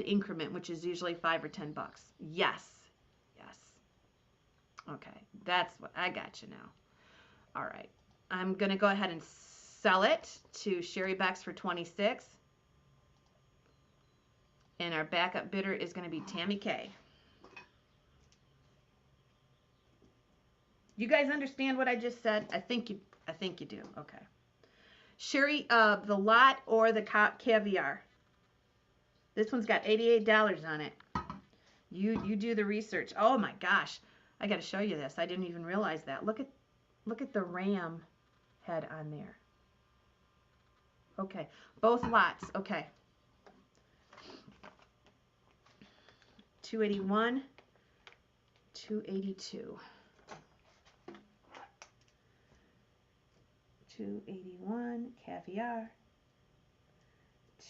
increment, which is usually $5 or $10. Yes. Okay, that's what I got you now. All right, I'm going to go ahead and sell it to Sherry Bex for 26. And our backup bidder is going to be Tammy K. You guys understand what I just said? I think you do. Okay. Sherry, the lot or the caviar? This one's got $88 on it. You do the research. Oh my gosh. I got to show you this. I didn't even realize that. Look at the ram head on there. Okay. Both lots. Okay. 281, 282. 281 caviar,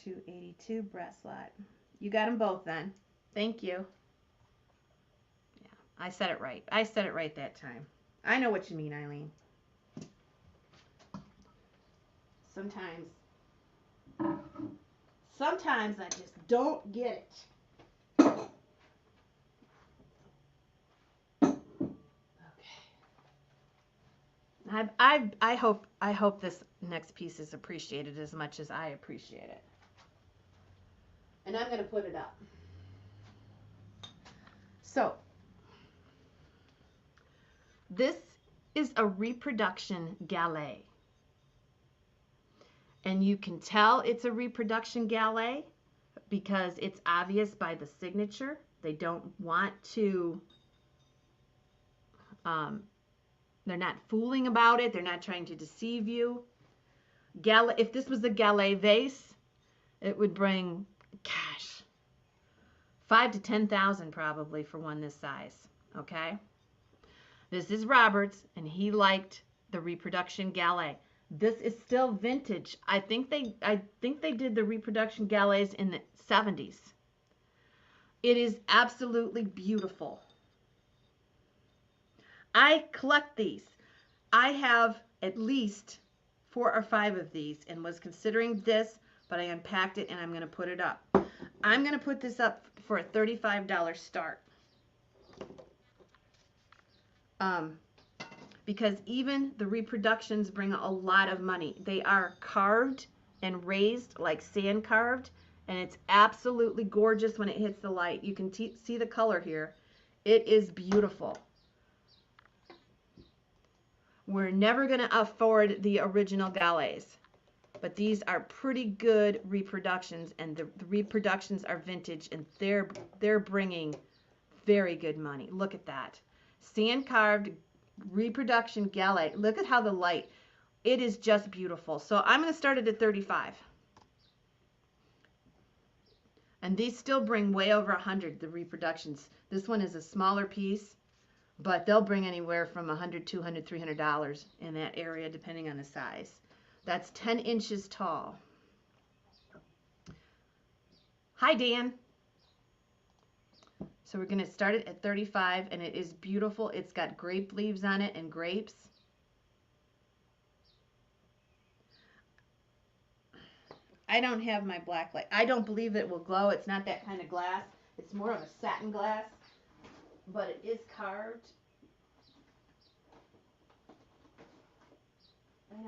282 brass lot. You got them both then. Thank you. Yeah, I said it right. I said it right that time. I know what you mean, Eileen. Sometimes I just don't get it. I hope this next piece is appreciated as much as I appreciate it. And I'm going to put it up. So, this is a reproduction galet. And you can tell it's a reproduction galet because it's obvious by the signature. They don't want to they're not fooling about it. They're not trying to deceive you. If this was a galet vase, it would bring, gosh, 5,000 to 10,000 probably for one this size. Okay? This is Robert's, and he liked the reproduction galet. This is still vintage. I think they did the reproduction galets in the 70s. It is absolutely beautiful. I collect these. I have at least 4 or 5 of these and was considering this, but I unpacked it and I'm going to put it up. I'm going to put this up for a $35 start. Because even the reproductions bring a lot of money. They are carved and raised like sand carved, and it's absolutely gorgeous when it hits the light. You can see the color here. It is beautiful. We're never going to afford the original galets, but these are pretty good reproductions, and the reproductions are vintage, and they're bringing very good money. Look at that. Sand carved reproduction galette. Look at how the light, it is just beautiful. So I'm going to start it at 35. And these still bring way over 100, the reproductions. This one is a smaller piece, but they'll bring anywhere from $100, $200, $300 in that area, depending on the size. That's 10 inches tall. Hi, Dan. So we're going to start it at 35, and it is beautiful. It's got grape leaves on it and grapes. I don't have my black light. I don't believe it will glow. It's not that kind of glass. It's more of a satin glass, but it is carved. I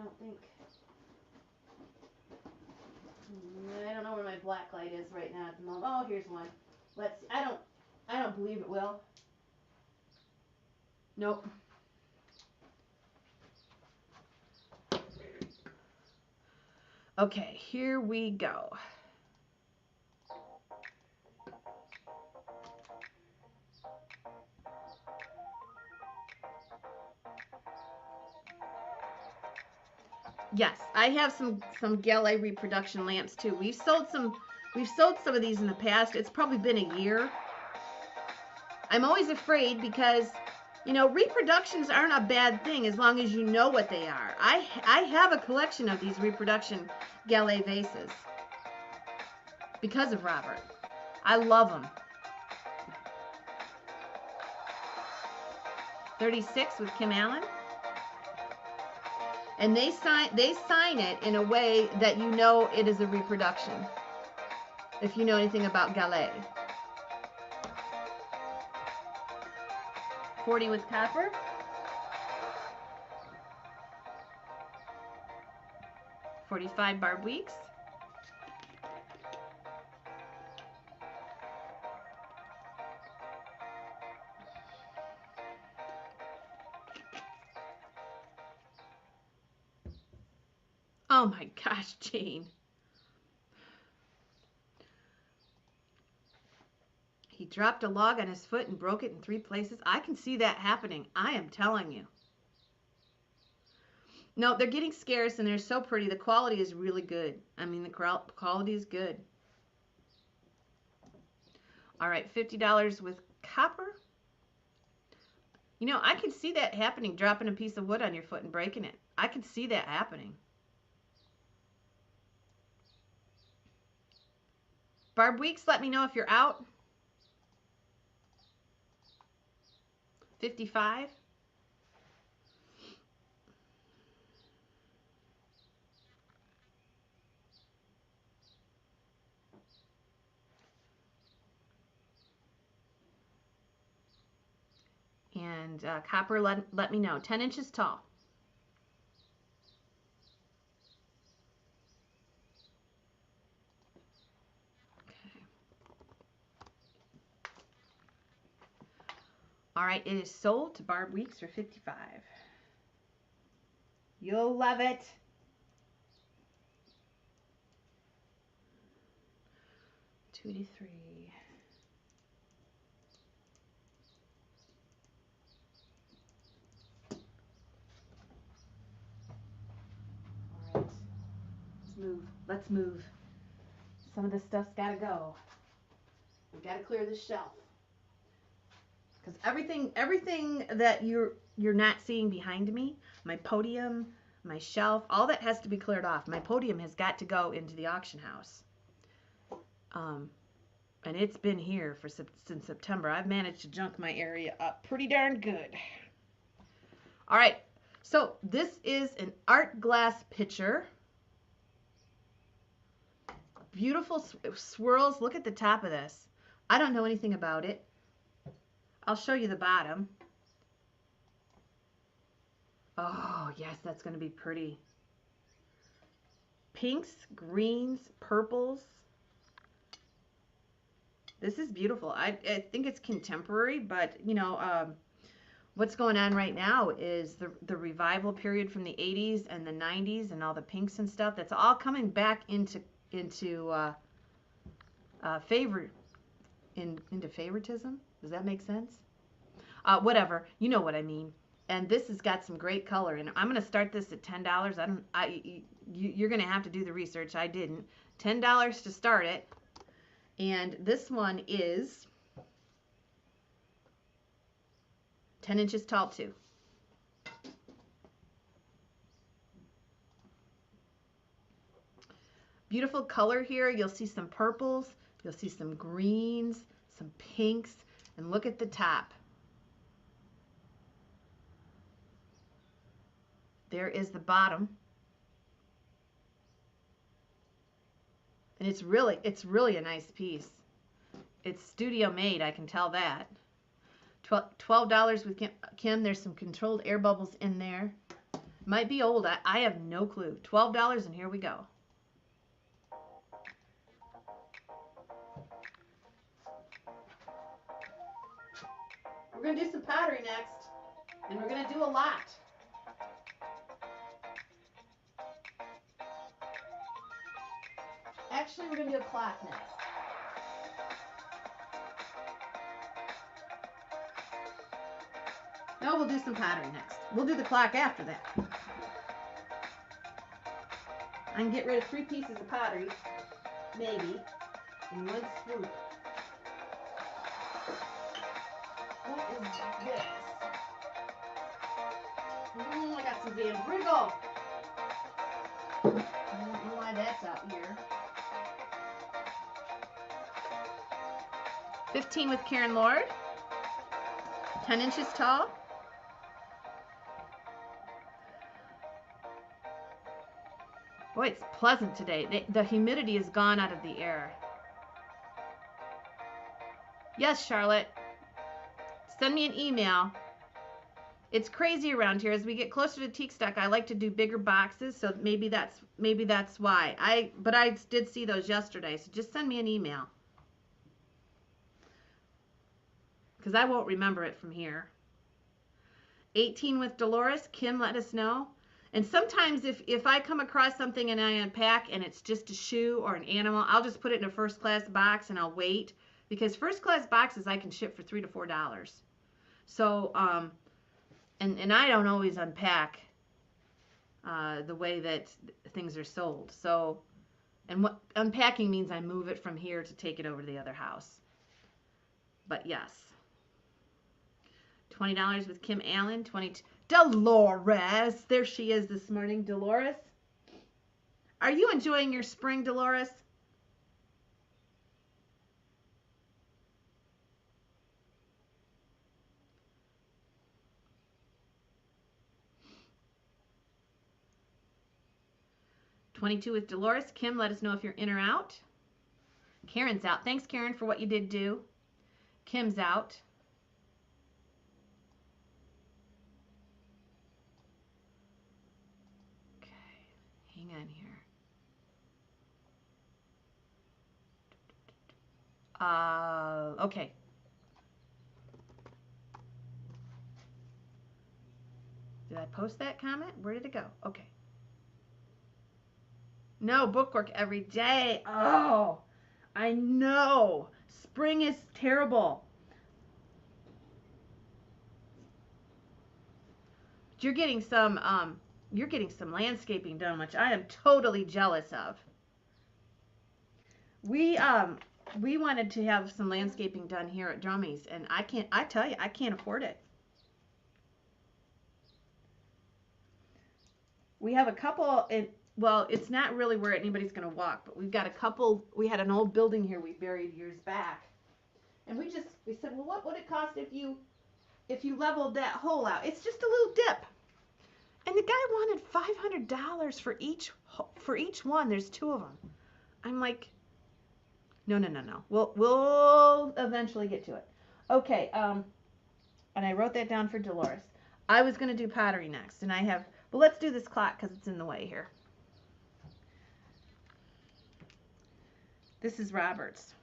don't know where my black light is right now at the moment. Oh, here's one. Let's see. I don't believe it will. Nope. Okay, here we go. Yes, I have some Gallet reproduction lamps too. We've sold some of these in the past. It's probably been a year. I'm always afraid because, you know, reproductions aren't a bad thing as long as you know what they are. I have a collection of these reproduction Gallet vases because of Robert. I love them. 36 with Kim Allen. And they sign it in a way that you know it is a reproduction, if you know anything about Gallet. 40 with copper. $45 barb weeks. Oh my gosh, Jane. He dropped a log on his foot and broke it in 3 places. I can see that happening. I am telling you. No, they're getting scarce and they're so pretty. The quality is really good. I mean, the quality is good. All right, $50 with copper. You know, I can see that happening, dropping a piece of wood on your foot and breaking it. I can see that happening. Barb Weeks, let me know if you're out. 55. And copper, let me know. 10 inches tall. Okay. All right, it is sold to Barb Weeks for 55. You'll love it. $23. All right, let's move. Some of this stuff's got to go. We've got to clear this shelf. Because everything that you're not seeing behind me, my podium, my shelf, all that has to be cleared off. My podium has got to go into the auction house. And it's been here since September. I've managed to junk my area up pretty darn good. All right, so this is an art glass pitcher. Beautiful swirls. Look at the top of this. I don't know anything about it. I'll show you the bottom. Oh, yes, that's going to be pretty. Pinks, greens, purples. This is beautiful. I think it's contemporary, but you know, what's going on right now is the revival period from the 80s and the 90s and all the pinks and stuff. That's all coming back into favor into favoritism. Does that make sense? Whatever, you know what I mean. And this has got some great color, and I'm gonna start this at $10. You're gonna have to do the research. I didn't. $10 to start it, and this one is 10 inches tall too. Beautiful color here. You'll see some purples, you'll see some greens, some pinks, and look at the top. There is the bottom. And it's really a nice piece. It's studio made, I can tell that. $12 with Kim. There's some controlled air bubbles in there. Might be old. I have no clue. $12, and here we go. We're going to do some pottery next, and we're going to do a lot. Actually, we're going to do a clock next. No, we'll do some pottery next. We'll do the clock after that. I can get rid of 3 pieces of pottery, maybe, in one swoop. What is this? I got some Van Briggle. I don't know why that's out here. 15 with Karen Lord. 10 inches tall. Boy, it's pleasant today. The humidity is gone out of the air. Yes, Charlotte. Send me an email. It's crazy around here. As we get closer to teak stock, I like to do bigger boxes, so maybe that's why. But I did see those yesterday, so just send me an email. Because I won't remember it from here. 18 with Dolores. Kim, let us know. And sometimes if I come across something and I unpack and it's just a shoe or an animal, I'll just put it in a first class box and I'll wait. Because first class boxes I can ship for $3 to $4. So, and I don't always unpack the way that things are sold. So, and what unpacking means, I move it from here to take it over to the other house. But yes. $20 with Kim Allen. 22. Dolores. There she is this morning. Dolores. Are you enjoying your spring, Dolores? $22 with Dolores. Kim, let us know if you're in or out. Karen's out. Thanks, Karen, for what you did do. Kim's out. Hang on here. Okay. Did I post that comment? Where did it go? Okay. No, bookwork every day. Oh, I know. Spring is terrible. You're getting some landscaping done, which I am totally jealous of. We wanted to have some landscaping done here at Drummy's, and I tell you, I can't afford it. We have a couple, well, it's not really where anybody's going to walk, but we've got a couple. We had an old building here we buried years back, and we said, well, what would it cost if you leveled that hole out? It's just a little dip. And the guy wanted $500 for each one. There's 2 of them. I'm like, no. We'll eventually get to it. Okay. And I wrote that down for Dolores. I was going to do pottery next, and but let's do this clock because it's in the way here. This is Robert's.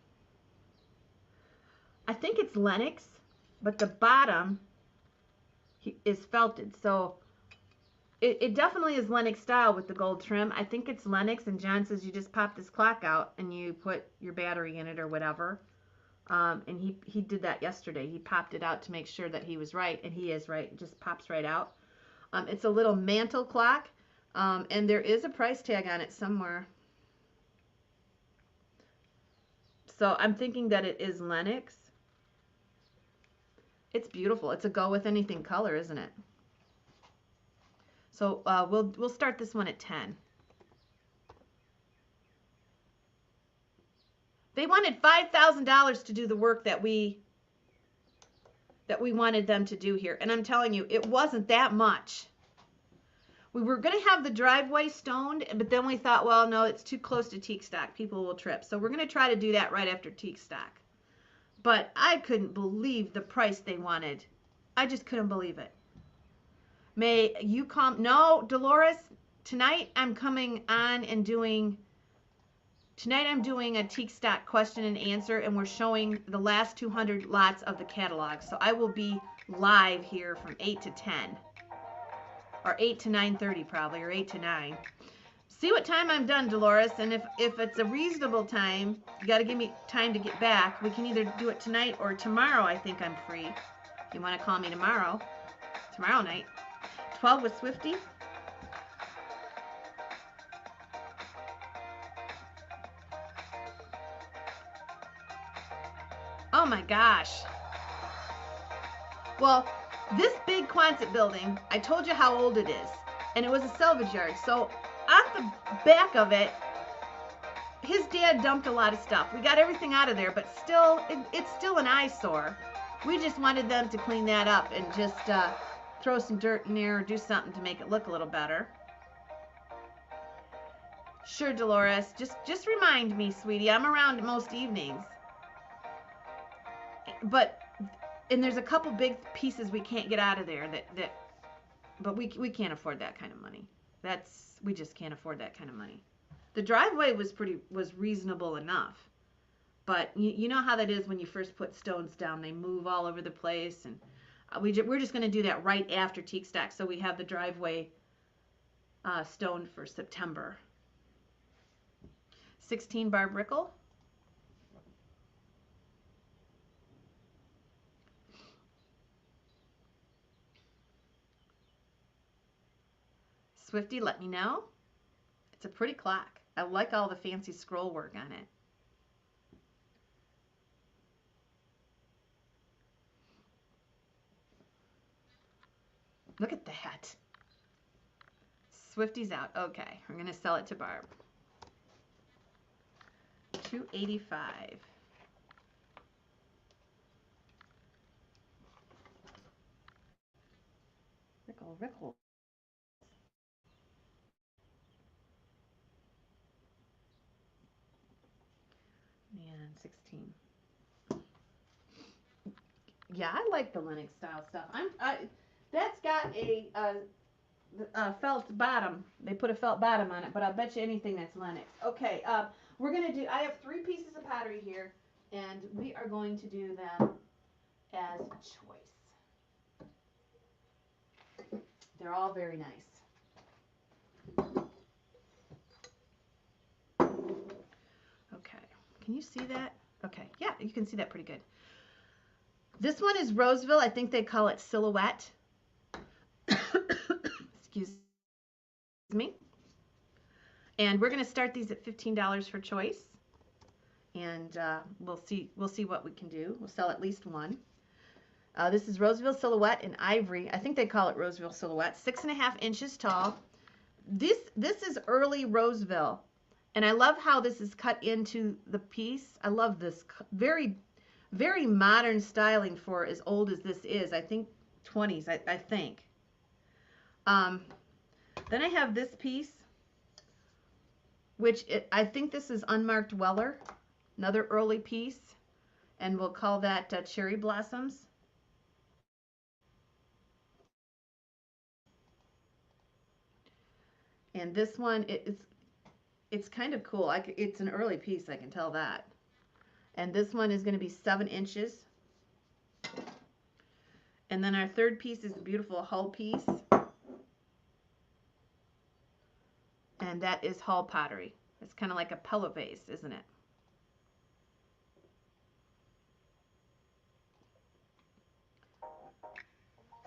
I think it's Lennox, but the bottom is felted. So it definitely is Lennox style with the gold trim. I think it's Lennox, and John says you just pop this clock out and you put your battery in it or whatever. And he did that yesterday. He popped it out to make sure that he was right, and he is right. It just pops right out. It's a little Mantle clock, and there is a price tag on it somewhere. So I'm thinking that it is Lennox. It's beautiful. It's a go with anything color, isn't it? So we'll start this one at 10. They wanted $5,000 to do the work that we wanted them to do here, and I'm telling you, it wasn't that much. We were going to have the driveway stoned, but then we thought, well, no, it's too close to teak stock. People will trip. So we're going to try to do that right after teak stock. But I couldn't believe the price they wanted. I just couldn't believe it. May you come? No, Dolores, tonight I'm coming on and doing, tonight I'm doing a teak stock question and answer, and we're showing the last 200 lots of the catalog. So I will be live here from 8 to 10. Or 8 to 9:30 probably, or 8 to 9. See what time I'm done, Dolores, and if it's a reasonable time, you got to give me time to get back. We can either do it tonight or tomorrow. I think I'm free. If you want to call me tomorrow night. 12 with Swifty. Oh my gosh. Well, this big Quonset building, I told you how old it is, and it was a salvage yard. So on the back of it, his dad dumped a lot of stuff. We got everything out of there, but still, it's still an eyesore. We just wanted them to clean that up and just throw some dirt in there or do something to make it look a little better. Sure, Dolores. Just remind me, sweetie. I'm around most evenings. And there's a couple big pieces we can't get out of there but we can't afford that kind of money. We just can't afford that kind of money. The driveway was reasonable enough, but you know how that is when you first put stones down. They move all over the place, and we're just going to do that right after teak stock, so we have the driveway stoned for September. 16 Barb Rickle. Swifty, let me know. It's a pretty clock. I like all the fancy scroll work on it. Look at that. Swifty's out. Okay, we're going to sell it to Barb. $285. Rickle. Man, 16. Yeah, I like the Lennox style stuff. That's got a felt bottom. They put a felt bottom on it, but I'll bet you anything that's Lennox. Okay, we're gonna do. I have 3 pieces of pottery here, and we are going to do them as choice. They're all very nice. Okay, can you see that? Okay, yeah, you can see that pretty good. This one is Roseville. I think they call it Silhouette. Excuse me. And we're going to start these at $15 for choice. And we'll see what we can do. We'll sell at least one. This is Roseville Silhouette in ivory. I think they call it Roseville Silhouette. 6.5 inches tall. This is early Roseville. And I love how this is cut into the piece. I love this. Very, very modern styling for as old as this is. I think 20s, I think. Then I have this piece, which I think this is unmarked Weller. Another early piece. And we'll call that Cherry Blossoms. And this one, it's kind of cool. It's an early piece, I can tell that. And this one is going to be 7 inches And then our third piece is a beautiful hull piece. And that is hull pottery. It's kind of like a pillow vase, isn't it?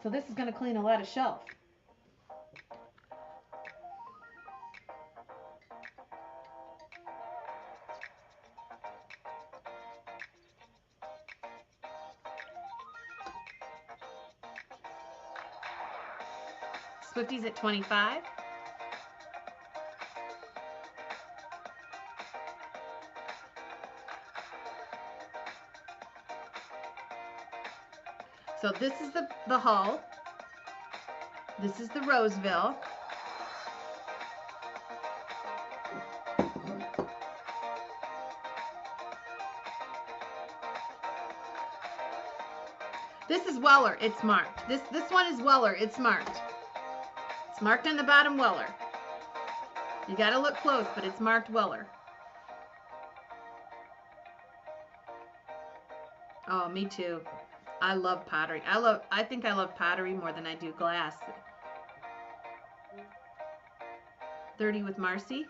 So this is going to clean a lot of shelf. Swifties at 25. So this is the hull. This is the Roseville. This is Weller. It's marked. This one is Weller. It's marked. It's marked on the bottom Weller. You got to look close, but it's marked Weller. Oh, me too. I love pottery. I think I love pottery more than I do glass. 30 with Marcy.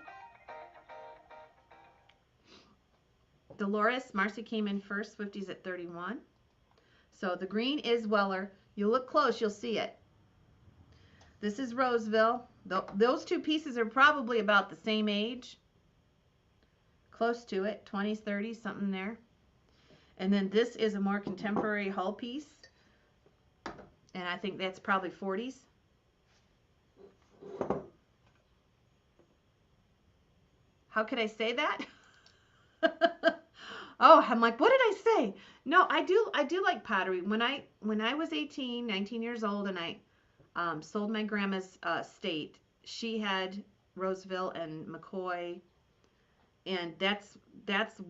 Dolores, Marcy came in first. Swifties at 31. So the green is Weller. You look close, you'll see it. This is Roseville. Those two pieces are probably about the same age. Close to it, 20s, 30s, something there. And then this is a more contemporary hull piece. And I think that's probably 40s. How could I say that? Oh, I'm like, what did I say? No, I do like pottery. When I was 18, 19 years old, and I sold my grandma's estate, she had Roseville and McCoy, and that's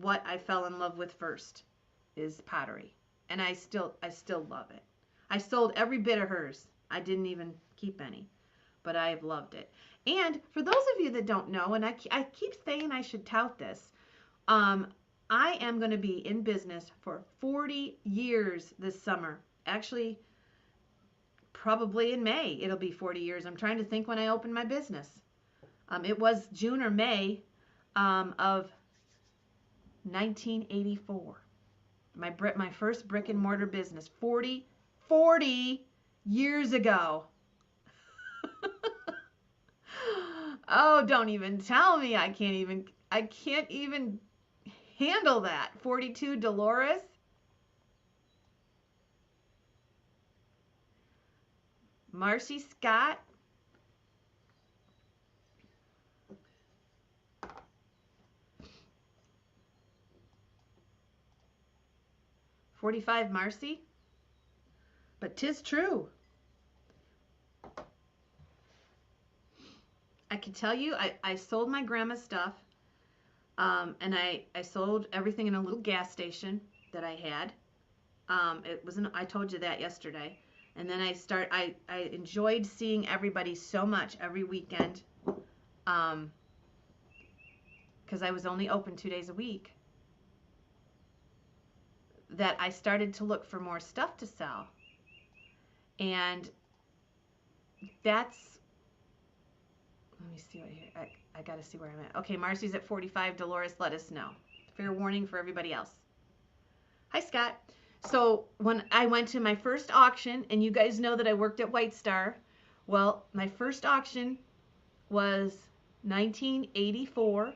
what I fell in love with first, is pottery, and I still love it. I sold every bit of hers. I didn't even keep any, but I've loved it. And for those of you that don't know, and I keep saying I should tout this, I am going to be in business for 40 years this summer. Actually, probably in May it'll be 40 years. I'm trying to think when I opened my business. It was June or May of 1984. My first brick and mortar business. 40 years ago. Oh, don't even tell me. I can't even handle that. 42 Dolores. Marcy Scott. $45 Marcy. But 'tis true. I can tell you, I sold my grandma's stuff, and I sold everything in a little gas station that I had. I told you that yesterday. And then I enjoyed seeing everybody so much every weekend, because I was only open 2 days a week, that I started to look for more stuff to sell. And that's, let me see right here. I got to see where I'm at. Okay, Marcy's at 45. Dolores, let us know. Fair warning for everybody else. Hi, Scott. So when I went to my first auction, and you guys know that I worked at White Star, well, my first auction was 1984.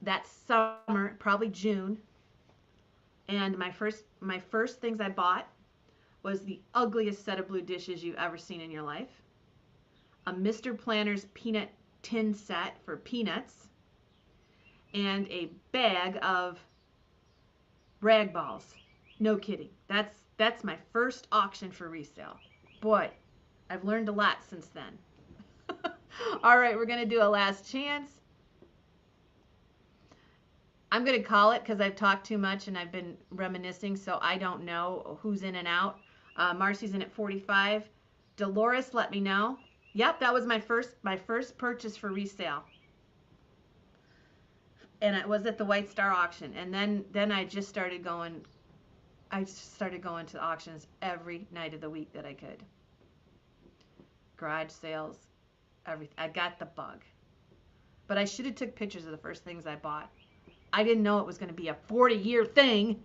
That summer, probably June. And my first things I bought was the ugliest set of blue dishes you've ever seen in your life. A Mr. Planner's peanut tin set for peanuts, and a bag of rag balls. No kidding. That's my first auction for resale. Boy, I've learned a lot since then. All right, we're going to do a last chance. I'm going to call it because I've talked too much and I've been reminiscing, so I don't know who's in and out. Marcy's in at 45. Dolores, let me know. Yep, that was my first purchase for resale. And it was at the White Star auction. And then I just started going I started going to auctions every night of the week that I could. Garage sales, everything. I got the bug. But I should have took pictures of the first things I bought. I didn't know it was going to be a 40-year thing.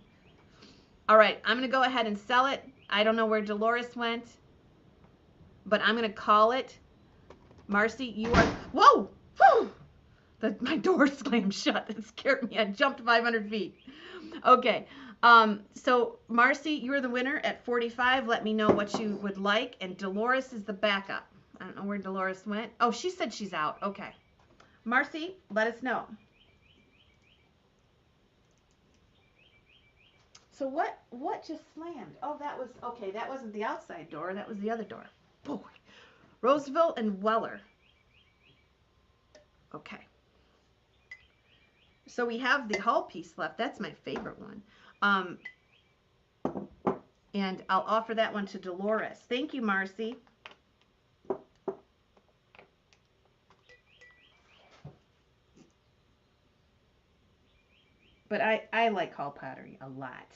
All right, I'm going to go ahead and sell it. I don't know where Dolores went, but I'm going to call it. Marcy, you are... Whoa! Whoa! My door slammed shut. That scared me. I jumped 500 feet. Okay. So Marcy, you're the winner at 45. Let me know what you would like. And Dolores is the backup. I don't know where Dolores went. Oh, she said she's out. Okay. Marcy, let us know. So what just slammed? Oh, that was, okay, that wasn't the outside door. That was the other door. Boy. Roseville and Weller. Okay. So we have the hull piece left. That's my favorite one. And I'll offer that one to Dolores. Thank you, Marcy. But I like hull pottery a lot.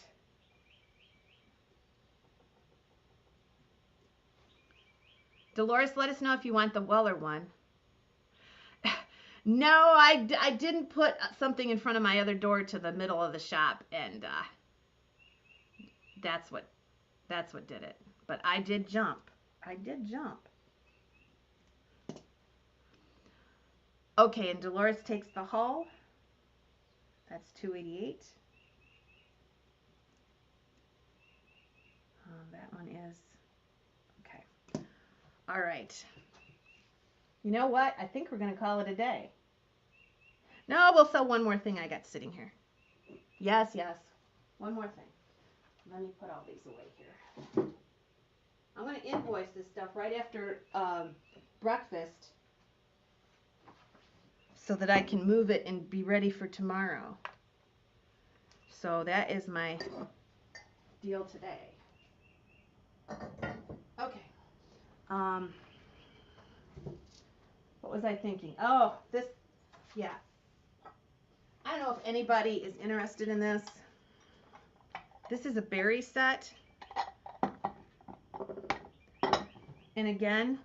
Dolores, let us know if you want the Weller one. No, I didn't put something in front of my other door to the middle of the shop, and that's what did it. But I did jump. I did jump. Okay, and Dolores takes the hull. That's $288. That one is okay. All right. You know what? I think we're going to call it a day. No, we'll sell one more thing I got sitting here. Yes, yes. One more thing. Let me put all these away here. I'm going to invoice this stuff right after breakfast so that I can move it and be ready for tomorrow. So that is my deal today. Okay. What was I thinking? Oh, this, yeah. I don't know if anybody is interested in this. This is a berry set. And again,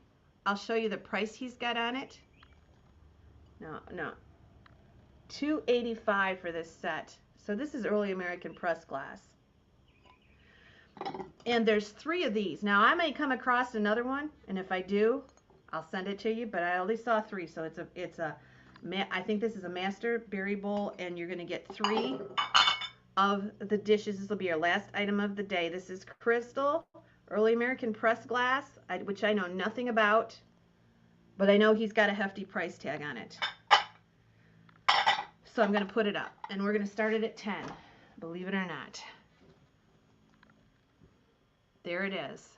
I'll show you the price he's got on it. No. $285 for this set. So this is early American pressed glass. And there's 3 of these. Now I may come across another one, and if I do, I'll send it to you, but I only saw 3, so I think this is a master berry bowl, and you're going to get 3 of the dishes. This will be our last item of the day. This is crystal, early American pressed glass, which I know nothing about, but I know he's got a hefty price tag on it. So I'm going to put it up, and we're going to start it at 10, believe it or not. There it is.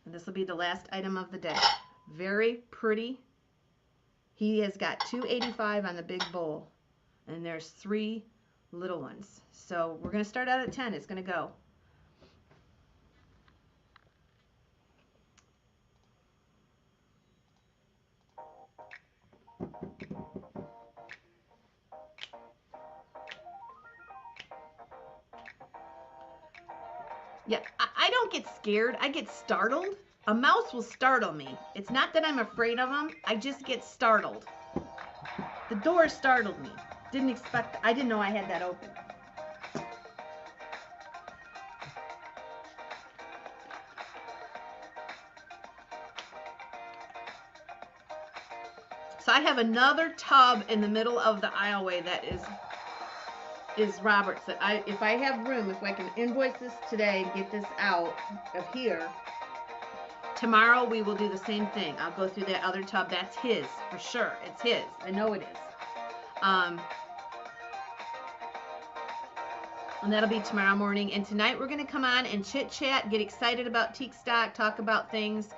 And this will be the last item of the day. Very pretty. He has got $285 on the big bowl. And there's 3 little ones. So we're going to start out at 10. It's going to go. Yeah, I don't get scared. I get startled. A mouse will startle me. It's not that I'm afraid of them. I just get startled. The door startled me. I didn't know I had that open. So I have another tub in the middle of the aisleway that is Robert's. That if I have room, if I can invoice this today and get this out of here, tomorrow we will do the same thing. I'll go through that other tub. That's his for sure. It's his. I know it is. And that'll be tomorrow morning. And tonight we're going to come on and chit chat, get excited about teak stock, talk about things,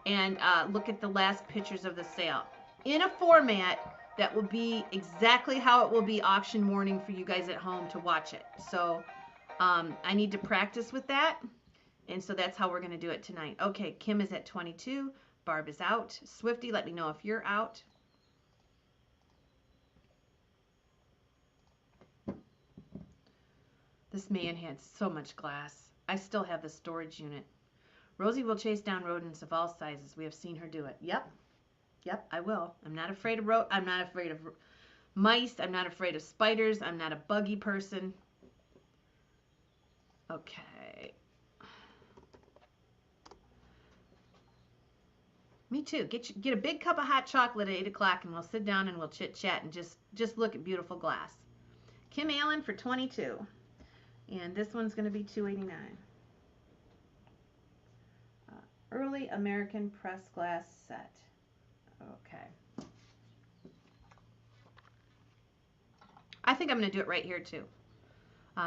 and look at the last pictures of the sale in a format that will be exactly how it will be auction morning for you guys at home to watch it. So I need to practice with that. And so that's how we're going to do it tonight. Okay, Kim is at 22. Barb is out. Swifty, let me know if you're out. This man had so much glass. I still have the storage unit. Rosie will chase down rodents of all sizes. We have seen her do it. Yep. Yep, I will. I'm not afraid of I'm not afraid of mice. I'm not afraid of spiders. I'm not a buggy person. Okay. Me too. Get a big cup of hot chocolate at 8 o'clock and we'll sit down and we'll chit chat and just look at beautiful glass. Kim Allen for 22. And this one's going to be $2.89. Early American press glass set. Okay. I think I'm going to do it right here too.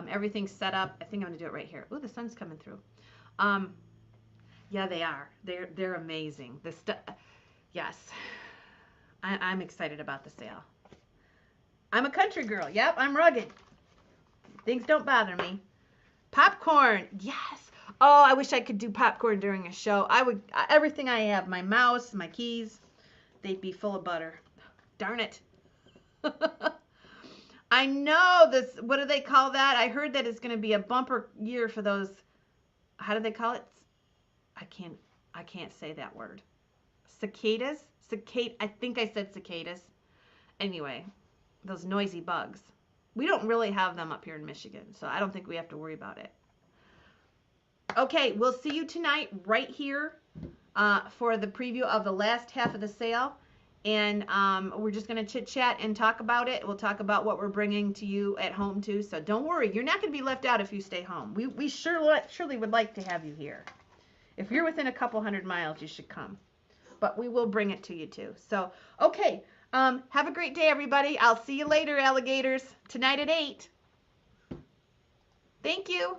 Everything's set up. I think I'm going to do it right here. Ooh, the sun's coming through. Yeah, they are. They're amazing. The stuff. Yes, I'm excited about the sale. I'm a country girl. Yep, I'm rugged. Things don't bother me. Popcorn. Yes. Oh, I wish I could do popcorn during a show. I would. Everything I have, my mouse, my keys, they'd be full of butter. Darn it. I know this. What do they call that? I heard that it's going to be a bumper year for those. How do they call it? I can't say that word. Cicadas? I think I said cicadas. Anyway, those noisy bugs. We don't really have them up here in Michigan, so I don't think we have to worry about it. Okay, we'll see you tonight right here for the preview of the last half of the sale. And we're just going to chit chat and talk about it. We'll talk about what we're bringing to you at home too. So don't worry, you're not going to be left out if you stay home. We surely would like to have you here. If you're within a couple 100 miles, you should come. But we will bring it to you too. So, okay. Have a great day, everybody. I'll see you later, alligators. Tonight at 8. Thank you.